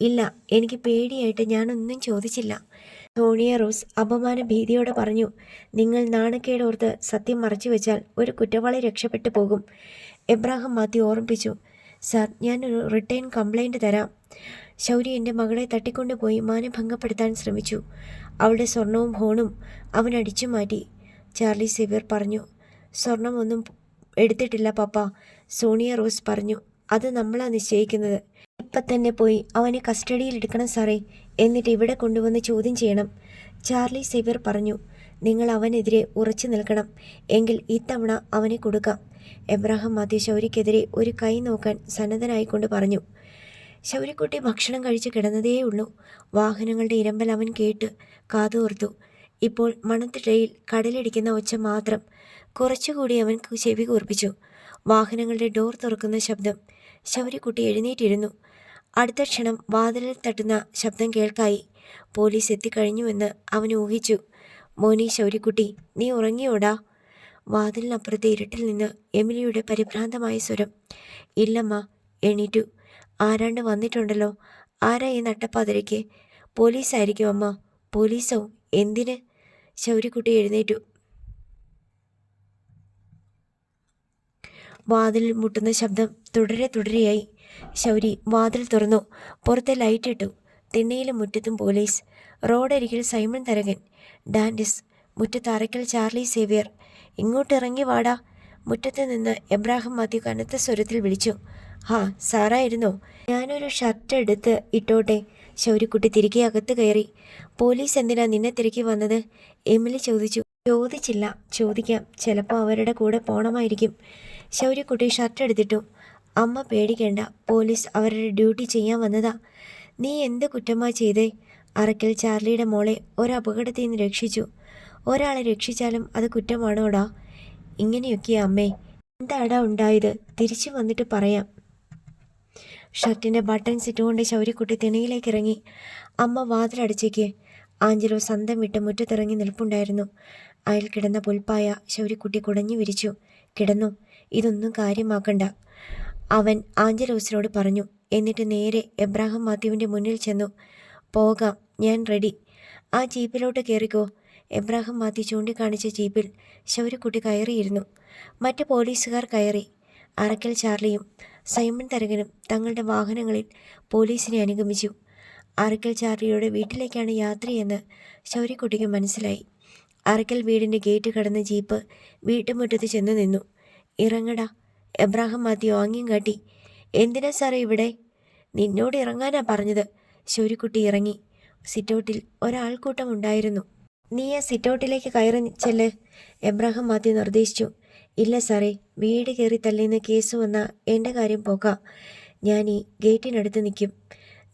ഇല്ല, എനിക്ക് പേടിയായിട്ട് ഞാനൊന്നും ചോദിച്ചില്ല. സോണിയ റോസ് അപമാന ഭീതിയോടെ പറഞ്ഞു. നിങ്ങൾ നാണക്കേടോർത്ത് സത്യം മറച്ചു വെച്ചാൽ ഒരു കുറ്റവാളി രക്ഷപ്പെട്ടു പോകും. എബ്രാഹിം മാത്യു ഓർമ്മിപ്പിച്ചു. സാർ, ഞാനൊരു റിട്ടേൺ കംപ്ലൈൻറ്റ് തരാം. ശൗരി എൻ്റെ മകളെ തട്ടിക്കൊണ്ടുപോയി മാനഭംഗപ്പെടുത്താൻ ശ്രമിച്ചു. അവളുടെ സ്വർണവും ഫോണും അവൻ അടിച്ചു മാറ്റി. ചാർലി സേവിയർ പറഞ്ഞു. സ്വർണമൊന്നും എടുത്തിട്ടില്ല പപ്പ, സോണിയ റോസ് പറഞ്ഞു. അത് നമ്മളാ നിശ്ചയിക്കുന്നത്. ഇപ്പം തന്നെ പോയി അവനെ കസ്റ്റഡിയിൽ എടുക്കണം സാറേ, എന്നിട്ട് ഇവിടെ കൊണ്ടുവന്ന് ചോദ്യം ചെയ്യണം. ചാർലി സേവിയർ പറഞ്ഞു. നിങ്ങൾ അവനെതിരെ ഉറച്ചു നിൽക്കണം, എങ്കിൽ ഇത്തവണ അവനെ കൊടുക്കാം. എബ്രാഹിം മാത്യു ശൗരിക്കെതിരെ ഒരു കൈ നോക്കാൻ സന്നദ്ധനായിക്കൊണ്ട് പറഞ്ഞു. ശൗരിക്കുട്ടി ഭക്ഷണം കഴിച്ച് കിടന്നതേയുള്ളൂ. വാഹനങ്ങളുടെ ഇരമ്പൽ അവൻ കേട്ട് കാതോർത്തു. ഇപ്പോൾ മണത്തിടയിൽ കടലടിക്കുന്ന ഒച്ച മാത്രം. കുറച്ചുകൂടി അവൻ ചെവി കൂർപ്പിച്ചു. വാഹനങ്ങളുടെ ഡോർ തുറക്കുന്ന ശബ്ദം. ശൗരിക്കുട്ടി എഴുന്നേറ്റിരുന്നു. അടുത്ത ക്ഷണം വാതിലിൽ തട്ടുന്ന ശബ്ദം കേൾക്കായി. പോലീസ് എത്തിക്കഴിഞ്ഞുവെന്ന് അവൻ ഊഹിച്ചു. മോനെ ശൗര്യക്കുട്ടി, നീ ഉറങ്ങിയോടാ? വാതിലിനപ്പുറത്തെ ഇരുട്ടിൽ നിന്ന് എമിലിയുടെ പരിഭ്രാന്തമായ സ്വരം. ഇല്ലമ്മ, എണീറ്റു. ആരാണ്ട് വന്നിട്ടുണ്ടല്ലോ. ആരാ ഈ നട്ടപ്പാതിരയ്ക്ക്? പോലീസായിരിക്കും അമ്മ. പോലീസോ? എന്തിന്? ശൗര്യക്കുട്ടി എഴുന്നേറ്റു. വാതിലിൽ മുട്ടുന്ന ശബ്ദം തുടരെയായി. ശൗരി വാതിൽ തുറന്നു. പുറത്തെ ലൈറ്റ് ഇട്ടു. തിണ്ണയിലും മുറ്റത്തും പോലീസ്. റോഡരികിൽ സൈമൺ തരകൻ, ഡാൻഡിസ്, മുറ്റത്ത് അറയ്ക്കൽ ചാർലി സേവ്യർ. ഇങ്ങോട്ട് ഇറങ്ങി വാടാ. മുറ്റത്ത് നിന്ന് എബ്രാഹിം മാത്യു കനത്ത സ്വരത്തിൽ വിളിച്ചു. ഹാ, സാറായിരുന്നോ? ഞാനൊരു ഷർട്ട് എടുത്ത് ഇട്ടോട്ടെ? ശൗര്യക്കുട്ടി തിരികെ അകത്ത് കയറി. പോലീസ് എന്തിനാ നിന്നെ തിരക്കി വന്നത്? എമിലി ചോദിച്ചു. ചോദിച്ചില്ല, ചോദിക്കാം. ചിലപ്പോൾ അവരുടെ കൂടെ പോണമായിരിക്കും. ശൗര്യക്കുട്ടി ഷർട്ട് എടുത്തിട്ടു. അമ്മ പേടിക്കേണ്ട, പോലീസ് അവരുടെ ഡ്യൂട്ടി ചെയ്യാൻ വന്നതാ. നീ എന്ത് കുറ്റമാ ചെയ്തേ? അറയ്ക്കൽ ചാർലിയുടെ മോളെ ഒരപകടത്തിൽ നിന്ന് രക്ഷിച്ചു. ഒരാളെ രക്ഷിച്ചാലും അത് കുറ്റമാണോടാ? ഇങ്ങനെയൊക്കെയാ അമ്മേ. എന്താടാ ഉണ്ടായത്? തിരിച്ചു വന്നിട്ട് പറയാം. ഷർട്ടിൻ്റെ ബട്ടൺസ് ഇട്ടുകൊണ്ട് ശൗര്യക്കുട്ടി തിണയിലേക്ക് ഇറങ്ങി. അമ്മ വാതിലടച്ചേക്ക്. ആഞ്ചലോ സന്തം വിട്ട് മുറ്റത്തിറങ്ങി നിൽപ്പുണ്ടായിരുന്നു. അയാൾ കിടന്ന പുൽപ്പായ ശൗര്യക്കുട്ടി കുടഞ്ഞു വിരിച്ചു. കിടന്നു, ഇതൊന്നും കാര്യമാക്കണ്ട, അവൻ ആഞ്ചലോസിനോട് പറഞ്ഞു. എന്നിട്ട് നേരെ എബ്രാഹിം മാത്യുവിൻ്റെ മുന്നിൽ ചെന്നു. പോകാം, ഞാൻ റെഡി. ആ ജീപ്പിലോട്ട് കയറിക്കോ. എബ്രാഹിം മാത്യു ചൂണ്ടിക്കാണിച്ച ജീപ്പിൽ ശൗര്യക്കുട്ടി കയറിയിരുന്നു. മറ്റ് പോലീസുകാർ കയറി. അറയ്ക്കൽ ചാർലിയും സൈമൺ തരകനും തങ്ങളുടെ വാഹനങ്ങളിൽ പോലീസിനെ അനുഗമിച്ചു. അറയ്ക്കൽ ചാർലിയുടെ വീട്ടിലേക്കാണ് യാത്രയെന്ന് ശൗര്യക്കുട്ടിക്ക് മനസ്സിലായി. അറയ്ക്കൽ വീടിൻ്റെ ഗേറ്റ് കടന്ന് ജീപ്പ് വീട്ടുമുറ്റത്ത് ചെന്ന് നിന്നു. ഇറങ്ങടാ, എബ്രാഹിം മാത്യു ആംഗ്യം കാട്ടി. എന്തിനാ സാറേ ഇവിടെ? നിന്നോട് ഇറങ്ങാനാ പറഞ്ഞത്. ശൗര്യക്കുട്ടി ഇറങ്ങി. സിറ്റൗട്ടിൽ ഒരാൾക്കൂട്ടം ഉണ്ടായിരുന്നു. നീ ആ സിറ്റൗട്ടിലേക്ക് കയറി ചെല്ല്, എബ്രാഹിം മാത്യു നിർദ്ദേശിച്ചു. ഇല്ല സാറേ, വീട് കയറി തല്ലിന്ന് കേസ് വന്നാൽ എൻ്റെ കാര്യം പോകാം. ഞാൻ ഈ ഗേറ്റിനടുത്ത് നിൽക്കും.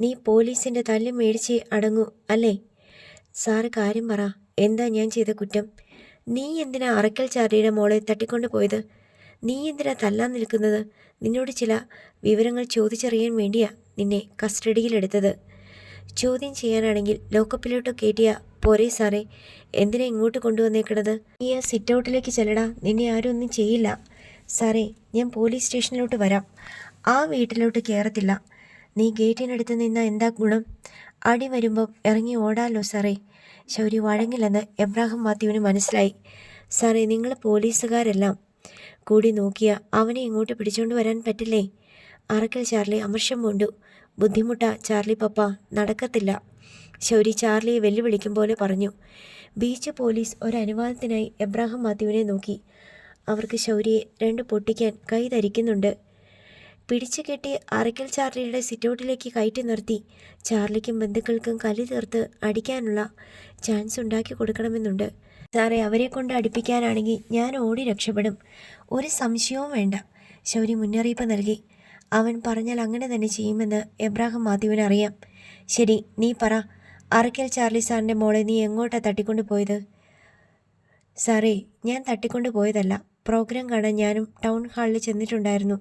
നീ പോലീസിൻ്റെ തല്ല് മേടിച്ച് അടങ്ങൂ അല്ലേ? സാറ് കാര്യം പറ, എന്താ ഞാൻ ചെയ്ത കുറ്റം? നീ എന്തിനാ അറയ്ക്കൽ ചാർലിയുടെ മോളെ തട്ടിക്കൊണ്ട് പോയത്? നീ എന്തിനാ തല്ലാൻ നിൽക്കുന്നത്? നിന്നോട് ചില വിവരങ്ങൾ ചോദിച്ചറിയാൻ വേണ്ടിയാ നിന്നെ കസ്റ്റഡിയിലെടുത്തത്. ചോദ്യം ചെയ്യാനാണെങ്കിൽ ലോക്കപ്പിലോട്ട് കയറ്റിയാ പോരെ സാറേ? എന്തിനാ ഇങ്ങോട്ട് കൊണ്ടുവന്നേക്കണത്? നീ ആ സിറ്റൗട്ടിലേക്ക് ചെല്ലടാ, നിന്നെ ആരും ഒന്നും ചെയ്യില്ല. സാറേ, ഞാൻ പോലീസ് സ്റ്റേഷനിലോട്ട് വരാം. ആ വീട്ടിലോട്ട് കയറത്തില്ല. നീ ഗേറ്റിനടുത്ത് നിന്നാ എന്താ ഗുണം? അടി വരുമ്പം ഇറങ്ങി ഓടാലോ സാറേ. ശൗരി വഴങ്ങില്ലെന്ന് എബ്രാഹിം മാത്യുവിന് മനസ്സിലായി. സാറേ, നിങ്ങൾ പോലീസുകാരെല്ലാം കൂടി നോക്കിയാൽ അവനെ ഇങ്ങോട്ട് പിടിച്ചുകൊണ്ട് വരാൻ പറ്റില്ലേ? അറയ്ക്കൽ ചാർലി അമർഷം കൊണ്ടു. ബുദ്ധിമുട്ടാ ചാർലി പപ്പ, നടക്കത്തില്ല. ശൗരി ചാർലിയെ വെല്ലുവിളിക്കും പോലെ പറഞ്ഞു. ബീച്ച് പോലീസ് ഒരനുവാദത്തിനായി എബ്രാഹിം മാത്യുവിനെ നോക്കി. അവർക്ക് ശൗരിയെ രണ്ട് പൊട്ടിക്കാൻ കൈ ധരിക്കുന്നുണ്ട്. പിടിച്ചു കെട്ടി അറയ്ക്കൽ ചാർലിയുടെ സിറ്റൗട്ടിലേക്ക് കയറ്റി നിർത്തി ചാർലിക്കും ബന്ധുക്കൾക്കും കലി തീർത്ത് അടിക്കാനുള്ള ചാൻസ് ഉണ്ടാക്കി കൊടുക്കണമെന്നുണ്ട്. സാറേ, അവരെ കൊണ്ട് അടുപ്പിക്കാനാണെങ്കിൽ ഞാൻ ഓടി രക്ഷപ്പെടും, ഒരു സംശയവും വേണ്ട. ശൗരി മുന്നറിയിപ്പ് നൽകി. അവൻ പറഞ്ഞാൽ അങ്ങനെ തന്നെ ചെയ്യുമെന്ന് എബ്രാഹിം മാത്യുവിന് അറിയാം. ശരി, നീ പറ, അറയ്ക്കൽ ചാർലി സാറിൻ്റെ മോളെ നീ എങ്ങോട്ടാ തട്ടിക്കൊണ്ട് പോയത്? സാറേ, ഞാൻ തട്ടിക്കൊണ്ട് പോയതല്ല. പ്രോഗ്രാം കാണാൻ ഞാനും ടൗൺ ഹാളിൽ ചെന്നിട്ടുണ്ടായിരുന്നു.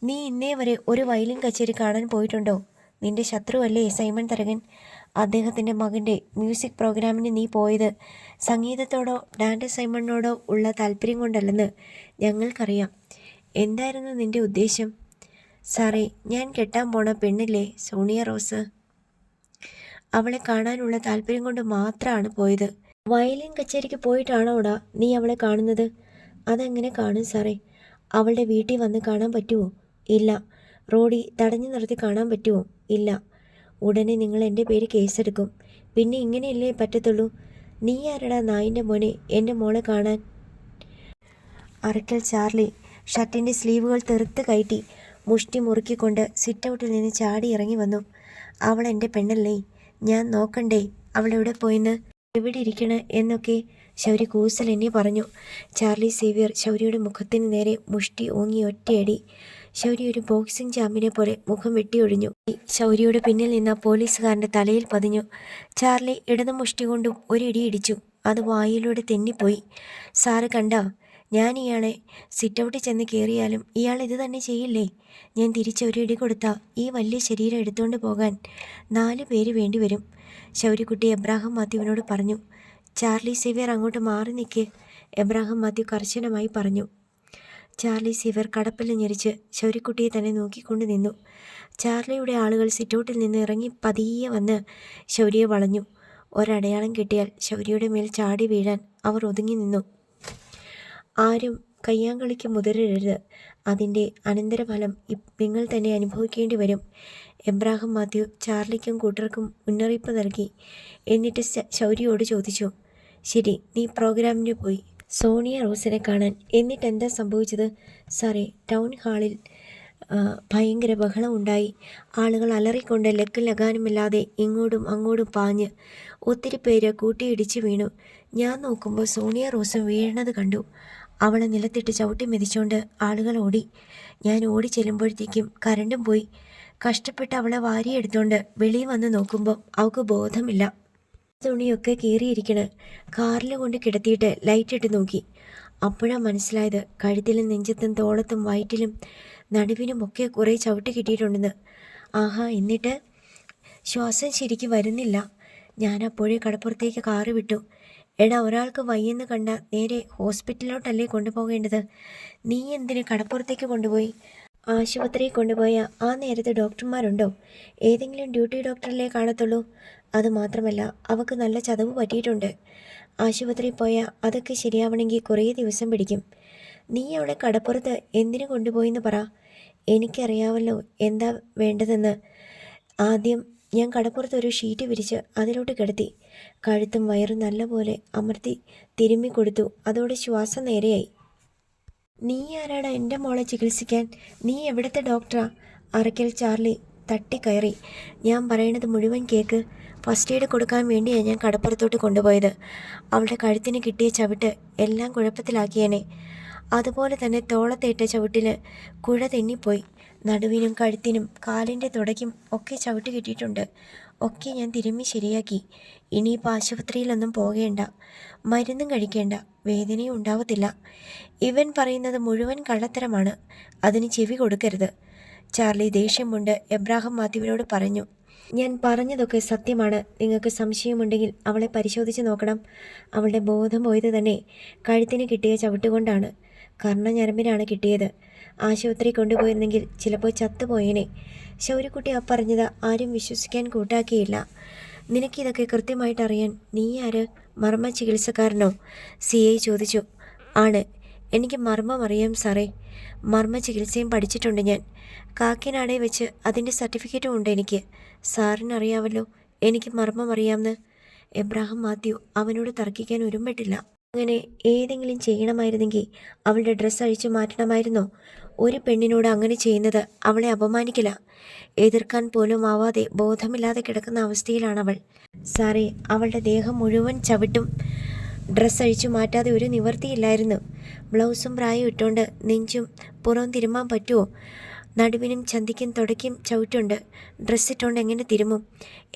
നീ ഇന്നേ വരെ ഒരു വയലിൻ കച്ചേരി കാണാൻ പോയിട്ടുണ്ടോ? നിന്റെ ശത്രുവല്ലേ സൈമൺ തരകൻ? അദ്ദേഹത്തിൻ്റെ മകൻ്റെ മ്യൂസിക് പ്രോഗ്രാമിന് നീ പോയത് സംഗീതത്തോടോ ഡാൻഡസ് സൈമണിനോടോ ഉള്ള താല്പര്യം കൊണ്ടല്ലെന്ന് ഞങ്ങൾക്കറിയാം. എന്തായിരുന്നു നിന്റെ ഉദ്ദേശം? സാറേ, ഞാൻ കെട്ടാൻ പോണ പെണ്ണില്ലേ സോണിയ റോസ്, അവളെ കാണാനുള്ള താല്പര്യം കൊണ്ട് മാത്രമാണ് പോയത്. വയലിൻ കച്ചേരിക്ക് പോയിട്ടാണോടാ നീ അവളെ കാണുന്നത്? അതെങ്ങനെ കാണും സാറേ? അവളുടെ വീട്ടിൽ വന്ന് കാണാൻ പറ്റുമോ? ഇല്ല. റോഡിൽ തടഞ്ഞു നിർത്തി കാണാൻ പറ്റുമോ? ഇല്ല. ഉടനെ നിങ്ങൾ എൻ്റെ പേര് കേസെടുക്കും. പിന്നെ ഇങ്ങനെയല്ലേ പറ്റത്തുള്ളൂ. നീ ആരടാ നായിൻ്റെ മോനെ എൻ്റെ മോളെ കാണാൻ? അറയ്ക്കൽ ചാർലി ഷർട്ടിൻ്റെ സ്ലീവുകൾ തെറുത്ത് കയറ്റി മുഷ്ടി മുറുക്കിക്കൊണ്ട് സിറ്റൗട്ടിൽ നിന്ന് ചാടി ഇറങ്ങി വന്നു. അവൾ എൻ്റെ പെണ്ണല്ലേ, ഞാൻ നോക്കണ്ടേ അവളെവിടെ പോയിന്ന്, എവിടെ ഇരിക്കണ എന്നൊക്കെ ശൗരി കൂസൽ എന്നെ പറഞ്ഞു. ചാർലി സേവ്യർ ശൗരിയുടെ മുഖത്തിന് നേരെ മുഷ്ടി ഓങ്ങി ഒറ്റയടി. ശൗരി ഒരു ബോക്സിംഗ് ചാമ്പ്യനെ പോലെ മുഖം വെട്ടിയൊഴിഞ്ഞു. ശൗരിയുടെ പിന്നിൽ നിന്ന പോലീസുകാരൻ്റെ തലയിൽ പതിഞ്ഞു. ചാർലി ഇടതു മുഷ്ടി കൊണ്ടും ഒരിടി ഇടിച്ചു. അത് വായിലൂടെ തെന്നിപ്പോയി. സാറ് കണ്ട? ഞാൻ ഇയാളെ സിറ്റൗട്ടിൽ ചെന്ന് കയറിയാലും ഇയാൾ ഇത് തന്നെ ചെയ്യില്ലേ? ഞാൻ തിരിച്ചൊരു ഇടി കൊടുത്താൽ ഈ വലിയ ശരീരം എടുത്തുകൊണ്ട് പോകാൻ 4 പേര് വേണ്ടിവരും. ശൗര്യക്കുട്ടി എബ്രാഹിം മാത്യുവിനോട് പറഞ്ഞു. ചാർലി സേവ്യർ അങ്ങോട്ട് മാറി നിൽക്ക്, എബ്രാഹിം മാത്യു കർശനമായി പറഞ്ഞു. ചാർലി സേവ്യർ കടപ്പല് ഞെരിച്ച് ശൗര്യക്കുട്ടിയെ തന്നെ നോക്കിക്കൊണ്ട് നിന്നു. ചാർലിയുടെ ആളുകൾ സിറ്റൗട്ടിൽ നിന്ന് ഇറങ്ങി പതിയെ വന്ന് ശൗര്യയെ വളഞ്ഞു. ഒരടയാളം കിട്ടിയാൽ ശൗര്യയുടെ മേൽ ചാടി വീഴാൻ അവർ ഒതുങ്ങി നിന്നു. ആരും കയ്യാങ്കളിക്ക് മുതിരരുത്. അതിൻ്റെ അനന്തരഫലം നിങ്ങൾ തന്നെ അനുഭവിക്കേണ്ടി വരും. എബ്രാഹിം മാത്യു ചാർലിക്കും കൂട്ടർക്കും മുന്നറിയിപ്പ് നൽകി. എന്നിട്ട് ശൗര്യയോട് ചോദിച്ചു, ശരി, നീ പ്രോഗ്രാമിന് പോയി സോണിയ റോസിനെ കാണാൻ. എന്നിട്ട് എന്താ സംഭവിച്ചത്? സാറേ, ടൗൺ ഹാളിൽ ഭയങ്കര ബഹളം ഉണ്ടായി. ആളുകൾ അലറിക്കൊണ്ട് ലക്കും ലഗാനുമില്ലാതെ ഇങ്ങോട്ടും അങ്ങോട്ടും പാഞ്ഞ് ഒത്തിരി പേര് കൂട്ടിയിടിച്ച് വീണു. ഞാൻ നോക്കുമ്പോൾ സോണിയ റോസും വീഴുന്നത് കണ്ടു. അവളെ നിലത്തിട്ട് ചവിട്ടി മെതിച്ചുകൊണ്ട് ആളുകൾ ഓടി. ഞാൻ ഓടി ചെല്ലുമ്പോഴത്തേക്കും കരണ്ടും പോയി. കഷ്ടപ്പെട്ട് അവളെ വാരിയെടുത്തോണ്ട് വെളിയിൽ വന്ന് നോക്കുമ്പോൾ അവൾക്ക് ബോധമില്ല. തുണിയൊക്കെ കീറിയിരിക്കണ്. കാറിൽ കൊണ്ട് കിടത്തിയിട്ട് ലൈറ്റിട്ട് നോക്കി. അപ്പോഴാണ് മനസ്സിലായത് കഴുത്തിലും നെഞ്ചത്തും തോളത്തും വയറ്റിലും നടുവിനുമൊക്കെ കുറേ ചവിട്ട് കിട്ടിയിട്ടുണ്ടെന്ന്. ആഹാ, എന്നിട്ട്? ശ്വാസം ശരിക്ക് വരുന്നില്ല. ഞാൻ അപ്പോഴേ കടപ്പുറത്തേക്ക് കാറ് വിട്ടു. എടാ, ഒരാൾക്ക് വയ്യെന്ന് കണ്ട നേരെ ഹോസ്പിറ്റലിലോട്ടല്ലേ കൊണ്ടുപോകേണ്ടത്? നീ എന്തിന് കടപ്പുറത്തേക്ക് കൊണ്ടുപോയി? ആശുപത്രിയിൽ കൊണ്ടുപോയ ആ നേരത്തെ ഡോക്ടർമാരുണ്ടോ? ഏതെങ്കിലും ഡ്യൂട്ടി ഡോക്ടറിലേ കാണത്തുള്ളൂ. അതുമാത്രമല്ല, അവൾക്ക് നല്ല ചതവ് പറ്റിയിട്ടുണ്ട്. ആശുപത്രിയിൽ പോയാൽ അതൊക്കെ ശരിയാവണമെങ്കിൽ കുറേ ദിവസം പിടിക്കും. നീ അവളെ കടപ്പുറത്ത് എന്തിനു കൊണ്ടുപോയിന്ന് പറ. എനിക്കറിയാമല്ലോ എന്താ വേണ്ടതെന്ന്. ആദ്യം ഞാൻ കടപ്പുറത്ത് ഒരു ഷീറ്റ് വിരിച്ച് അതിലോട്ട് കിടത്തി. കഴുത്തും വയറും നല്ലപോലെ അമർത്തി തിരുമ്മി കൊടുത്തു. അതോടെ ശ്വാസം നേരെയായി. നീ ആരാടാ എൻ്റെ മോളെ ചികിത്സിക്കാൻ? നീ എവിടുത്തെ ഡോക്ടറാ? അറയ്ക്കൽ ചാർലി തട്ടിക്കയറി. ഞാൻ പറയണത് മുഴുവൻ കേക്ക്. ഫസ്റ്റ് എയ്ഡ് കൊടുക്കാൻ വേണ്ടിയാണ് ഞാൻ കടപ്പുറത്തോട്ട് കൊണ്ടുപോയത്. അവളുടെ കഴുത്തിന് കിട്ടിയ ചവിട്ട് എല്ലാം കുഴപ്പത്തിലാക്കിയേനെ. അതുപോലെ തന്നെ തോളത്തേറ്റ ചവിട്ടിൽ കുഴ തെന്നിപ്പോയി. നടുവിനും കഴുത്തിനും കാലിൻ്റെ തുടയ്ക്കും ഒക്കെ ചവിട്ട് കിട്ടിയിട്ടുണ്ട്. ഒക്കെ ഞാൻ തിരുമ്മി ശരിയാക്കി. ഇനിയിപ്പോൾ ആശുപത്രിയിലൊന്നും പോകേണ്ട, മരുന്നും കഴിക്കേണ്ട, വേദനയും ഉണ്ടാവത്തില്ല. ഇവൻ പറയുന്നത് മുഴുവൻ കള്ളത്തരമാണ്. അതിന് ചെവി കൊടുക്കരുത്. ചാർലി ദേഷ്യം കൊണ്ട് എബ്രാഹിം മാത്യുവിനോട് പറഞ്ഞു. ഞാൻ പറഞ്ഞതൊക്കെ സത്യമാണ്. നിങ്ങൾക്ക് സംശയമുണ്ടെങ്കിൽ അവളെ പരിശോധിച്ച് നോക്കണം. അവളുടെ ബോധം പോയത് തന്നെ കഴുത്തിന് കിട്ടിയ ചവിട്ടുകൊണ്ടാണ്. കർണഞരമ്പിനാണ് കിട്ടിയത്. ആശുപത്രി കൊണ്ടുപോയിരുന്നെങ്കിൽ ചിലപ്പോൾ ചത്തുപോയേനെ. ശൗര്യക്കുട്ടി പറഞ്ഞത് ആരും വിശ്വസിക്കാൻ കൂട്ടാക്കിയില്ല. നിനക്കിതൊക്കെ കൃത്യമായിട്ട് അറിയാൻ നീ ആര്? മർമ്മ ചികിത്സക്കാരനോ? CI ചോദിച്ചു. ആണ്, എനിക്ക് മർമ്മം അറിയാം സാറേ. മർമ്മ ചികിത്സയും പഠിച്ചിട്ടുണ്ട് ഞാൻ. കാക്കിനാടെ വെച്ച് അതിൻ്റെ സർട്ടിഫിക്കറ്റും ഉണ്ട് എനിക്ക്. സാറിനറിയാവല്ലോ എനിക്ക് മർമ്മം അറിയാമെന്ന്. എബ്രാഹിം മാത്യു അവനോട് തർക്കിക്കാൻ ഒരുമ്പെട്ടില്ല. അങ്ങനെ ഏതെങ്കിലും ചെയ്യണമായിരുന്നെങ്കിൽ അവളുടെ ഡ്രസ്സ് അഴിച്ചു മാറ്റണമായിരുന്നോ? ഒരു പെണ്ണിനോട് അങ്ങനെ ചെയ്യുന്നത് അവളെ അപമാനിക്കില്ല. എതിർക്കാൻ പോലും ആവാതെ ബോധമില്ലാതെ കിടക്കുന്ന അവസ്ഥയിലാണവൾ. സാറേ, അവളുടെ ദേഹം മുഴുവൻ ചവിട്ടും. ഡ്രസ്സ് അഴിച്ചു മാറ്റാതെ ഒരു നിവർത്തിയില്ലായിരുന്നു. ബ്ലൗസും പ്രായം ഇട്ടുകൊണ്ട് നെഞ്ചും പുറവും തിരുമ്മാൻ പറ്റുമോ? നടുവിനും ചന്തിക്കും തുടയ്ക്കും ചവിട്ടുണ്ട്. ഡ്രസ്സിട്ടുകൊണ്ട് എങ്ങനെ തിരുമും?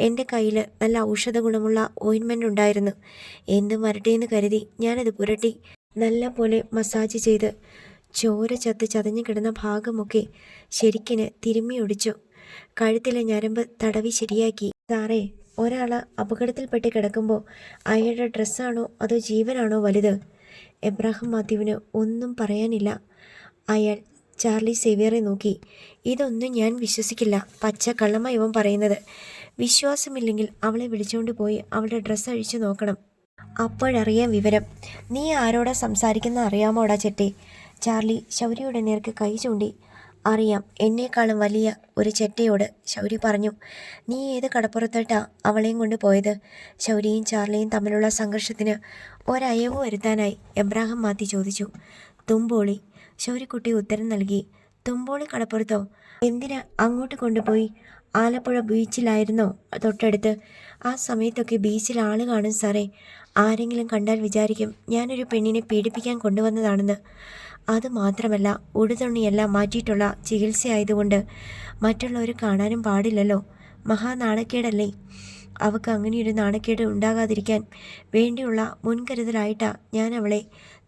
എൻ്റെ കയ്യിൽ നല്ല ഔഷധ ഗുണമുള്ള ഓയിൻമെൻ്റ് ഉണ്ടായിരുന്നു. എന്ത് വരട്ടേന്ന് കരുതി ഞാനത് പുരട്ടി നല്ല പോലെ മസാജ് ചെയ്ത് ചോര ചതഞ്ഞു കിടന്ന ഭാഗമൊക്കെ ശരിക്കിന് തിരുമ്മി ഒടിച്ചു. കഴുത്തിലെ ഞരമ്പ് തടവി ശരിയാക്കി. സാറേ, ഒരാൾ അപകടത്തിൽപ്പെട്ട് കിടക്കുമ്പോൾ അയാളുടെ ഡ്രസ്സാണോ അതോ ജീവനാണോ വലുത്? എബ്രാഹിം മാത്യുവിന് ഒന്നും പറയാനില്ല. അയാൾ ചാർലി സേവ്യറെ നോക്കി. ഇതൊന്നും ഞാൻ വിശ്വസിക്കില്ല. പച്ചക്കള്ളമായി ഇവൻ പറയുന്നത്. വിശ്വാസമില്ലെങ്കിൽ അവളെ വിളിച്ചുകൊണ്ട് പോയി അവളുടെ ഡ്രസ്സ് അഴിച്ചു നോക്കണം. അപ്പോഴറിയാം വിവരം. നീ ആരോടാ സംസാരിക്കുന്ന അറിയാമോടാ ചെട്ടി? ചാർലി ശൗര്യയുടെ നേർക്ക് കൈ ചൂണ്ടി. അറിയാം, എന്നേക്കാളും വലിയ ഒരു ചെറ്റയോട്, ശൗര്യ പറഞ്ഞു. നീ ഏത് കടപ്പുറത്തോട്ടാ അവളെയും കൊണ്ട് പോയത്? ശൗര്യയും ചാർലിയും തമ്മിലുള്ള സംഘർഷത്തിന് ഒരയവ് വരുത്താനായി എബ്രാഹിം മാത്യു ചോദിച്ചു. തുമ്പോളി, ശൗര്യക്കുട്ടി ഉത്തരം നൽകി. തുമ്പോളി കടപ്പുറത്തോ? എന്തിനാ അങ്ങോട്ട് കൊണ്ടുപോയി? ആലപ്പുഴ ബീച്ചിലായിരുന്നോ തൊട്ടടുത്ത്? ആ സമയത്തൊക്കെ ബീച്ചിൽ ആള് കാണും സാറേ. ആരെങ്കിലും കണ്ടാൽ വിചാരിക്കും ഞാനൊരു പെണ്ണിനെ പീഡിപ്പിക്കാൻ കൊണ്ടുവന്നതാണെന്ന്. അതുമാത്രമല്ല, ഉടുതുണിയെല്ലാം മാറ്റിയിട്ടുള്ള ചികിത്സയായതുകൊണ്ട് മറ്റുള്ളവർ കാണാനും പാടില്ലല്ലോ. മഹാനാണക്കേടല്ലേ? അവൾക്ക് അങ്ങനെയൊരു നാണക്കേട് ഉണ്ടാകാതിരിക്കാൻ വേണ്ടിയുള്ള മുൻകരുതലായിട്ടാണ് ഞാൻ അവളെ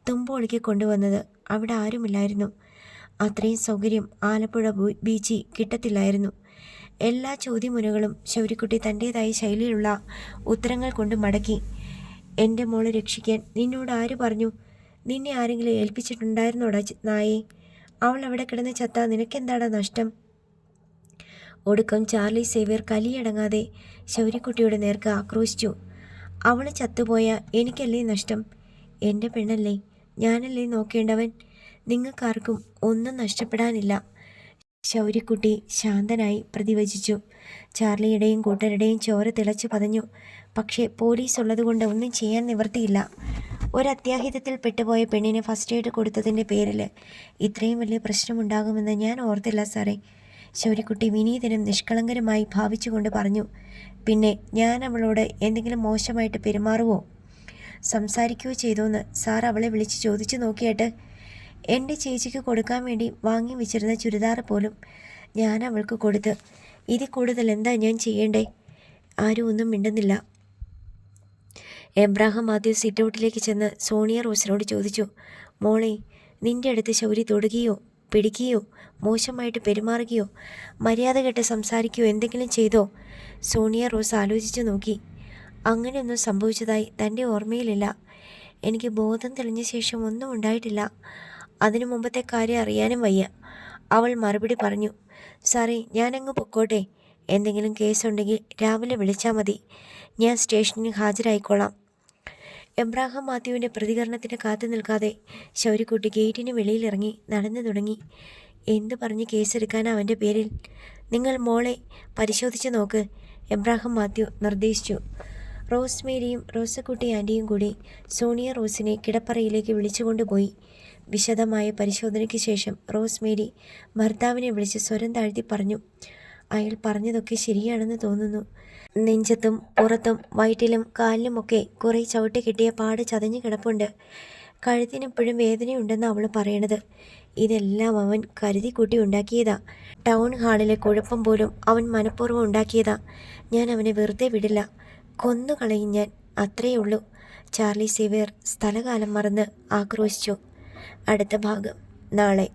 തുമ്പോളിക്ക് കൊണ്ടുവന്നത്. അവിടെ ആരുമില്ലായിരുന്നു. അത്രയും സൗകര്യം ആലപ്പുഴ ബീച്ചിൽ കിട്ടത്തില്ലായിരുന്നു. എല്ലാ ചോദ്യമുനകളും ശൗര്യക്കുട്ടി തൻ്റേതായ ശൈലിയിലുള്ള ഉത്തരങ്ങൾ കൊണ്ട് മടക്കി. എൻ്റെ മോളെ രക്ഷിക്കാൻ നിന്നോട് ആര് പറഞ്ഞു? നിന്നെ ആരെങ്കിലും ഏൽപ്പിച്ചിട്ടുണ്ടായിരുന്നോടാ നായേ? അവൾ അവിടെ കിടന്ന് ചത്താ നിനക്കെന്താടാ നഷ്ടം? ഒടുക്കം ചാർലി സേവ്യർ കലിയടങ്ങാതെ ശൗര്യക്കുട്ടിയുടെ നേർക്ക് ആക്രോശിച്ചു. അവൾ ചത്തുപോയ എനിക്കല്ലേ നഷ്ടം? എൻ്റെ പെണ്ണല്ലേ, ഞാനല്ലേ നോക്കേണ്ടവൻ? നിങ്ങൾക്കാർക്കും ഒന്നും നഷ്ടപ്പെടാനില്ല. ശൗര്യക്കുട്ടി ശാന്തനായി പ്രതിവചിച്ചു. ചാർലിയുടെയും കൂട്ടരുടെയും ചോര തിളച്ചു പതഞ്ഞു. പക്ഷേ പോലീസ് ഉള്ളതുകൊണ്ട് ഒന്നും ചെയ്യാൻ നിവർത്തിയില്ല. ഒരത്യാഹിതത്തിൽ പെട്ടുപോയ പെണ്ണിന് ഫസ്റ്റ് എയ്ഡ് കൊടുത്തതിൻ്റെ പേരിൽ ഇത്രയും വലിയ പ്രശ്നമുണ്ടാകുമെന്ന് ഞാൻ ഓർത്തില്ല സാറേ. ശൗര്യക്കുട്ടി വിനീതനും നിഷ്കളങ്കരുമായി ഭാവിച്ചുകൊണ്ട് പറഞ്ഞു. പിന്നെ ഞാൻ അവളോട് എന്തെങ്കിലും മോശമായിട്ട് പെരുമാറുവോ സംസാരിക്കുകയോ ചെയ്തോന്ന് സാർ അവളെ വിളിച്ച് ചോദിച്ചു നോക്കിയിട്ട്? എൻ്റെ ചേച്ചിക്ക് കൊടുക്കാൻ വേണ്ടി വാങ്ങി വെച്ചിരുന്ന ചുരിദാർ പോലും ഞാൻ അവൾക്ക് കൊടുത്ത്. ഇതിൽ കൂടുതൽ എന്താ ഞാൻ ചെയ്യേണ്ടേ? ആരും ഒന്നും മിണ്ടുന്നില്ല. എബ്രാഹാം മാത്യു സിറ്റൗട്ടിലേക്ക് ചെന്ന് സോണിയ റോസിനോട് ചോദിച്ചു. മോളെ, നിന്റെ അടുത്ത് ശൗരി തൊടുകയോ പിടിക്കുകയോ മോശമായിട്ട് പെരുമാറുകയോ മര്യാദ കെട്ട് സംസാരിക്കുകയോ എന്തെങ്കിലും ചെയ്തോ? സോണിയ റോസ് ആലോചിച്ചു നോക്കി. അങ്ങനെയൊന്നും സംഭവിച്ചതായി തൻ്റെ ഓർമ്മയിലില്ല. എനിക്ക് ബോധം തെളിഞ്ഞ ശേഷം ഒന്നും ഉണ്ടായിട്ടില്ല. അതിനു മുമ്പത്തെ കാര്യം അറിയാനും വയ്യ. അവൾ മറുപടി പറഞ്ഞു. സാറേ, ഞാനങ്ങ് പൊക്കോട്ടെ. എന്തെങ്കിലും കേസുണ്ടെങ്കിൽ രാവിലെ വിളിച്ചാൽ മതി. ഞാൻ സ്റ്റേഷനിൽ ഹാജരായിക്കോളാം. എബ്രാഹാം മാത്യുവിൻ്റെ പ്രതികരണത്തിന് കാത്തു നിൽക്കാതെ ശൗര്യക്കുട്ടി ഗേറ്റിന് വെളിയിലിറങ്ങി നടന്നു തുടങ്ങി. എന്തു പറഞ്ഞ് കേസെടുക്കാൻ അവൻ്റെ പേരിൽ? നിങ്ങൾ മോളെ പരിശോധിച്ച് നോക്ക്, എബ്രാഹാം മാത്യു നിർദ്ദേശിച്ചു. റോസ്മേരിയും റോസക്കുട്ടി ആൻറ്റിയും കൂടി സോണിയ റോസിനെ കിടപ്പറയിലേക്ക് വിളിച്ചുകൊണ്ടുപോയി. വിശദമായ പരിശോധനയ്ക്ക് ശേഷം റോസ്മേരി ഭർത്താവിനെ വിളിച്ച് സ്വരം താഴ്ത്തി പറഞ്ഞു. അയാൾ പറഞ്ഞതൊക്കെ ശരിയാണെന്ന് തോന്നുന്നു. നെഞ്ചത്തും പുറത്തും വയറ്റിലും കാലിലുമൊക്കെ കുറേ ചവിട്ടി കിട്ടിയ പാട് ചതഞ്ഞു കിടപ്പുണ്ട്. കഴുത്തിനെപ്പോഴും വേദനയുണ്ടെന്ന് അവൾ പറയണത്. ഇതെല്ലാം അവൻ കരുതി കൂട്ടി ഉണ്ടാക്കിയതാ. ടൗൺ ഹാളിലെ കുഴപ്പം പോലും അവൻ മനഃപൂർവ്വം ഉണ്ടാക്കിയതാ. ഞാൻ അവനെ വെറുതെ വിടില്ല. കൊന്നുകളയും ഞാൻ, അത്രയേ ഉള്ളൂ. ചാർലി സേവ്യർ സ്ഥലകാലം മറന്ന് ആക്രോശിച്ചു. അടുത്ത ഭാഗം നാളെ.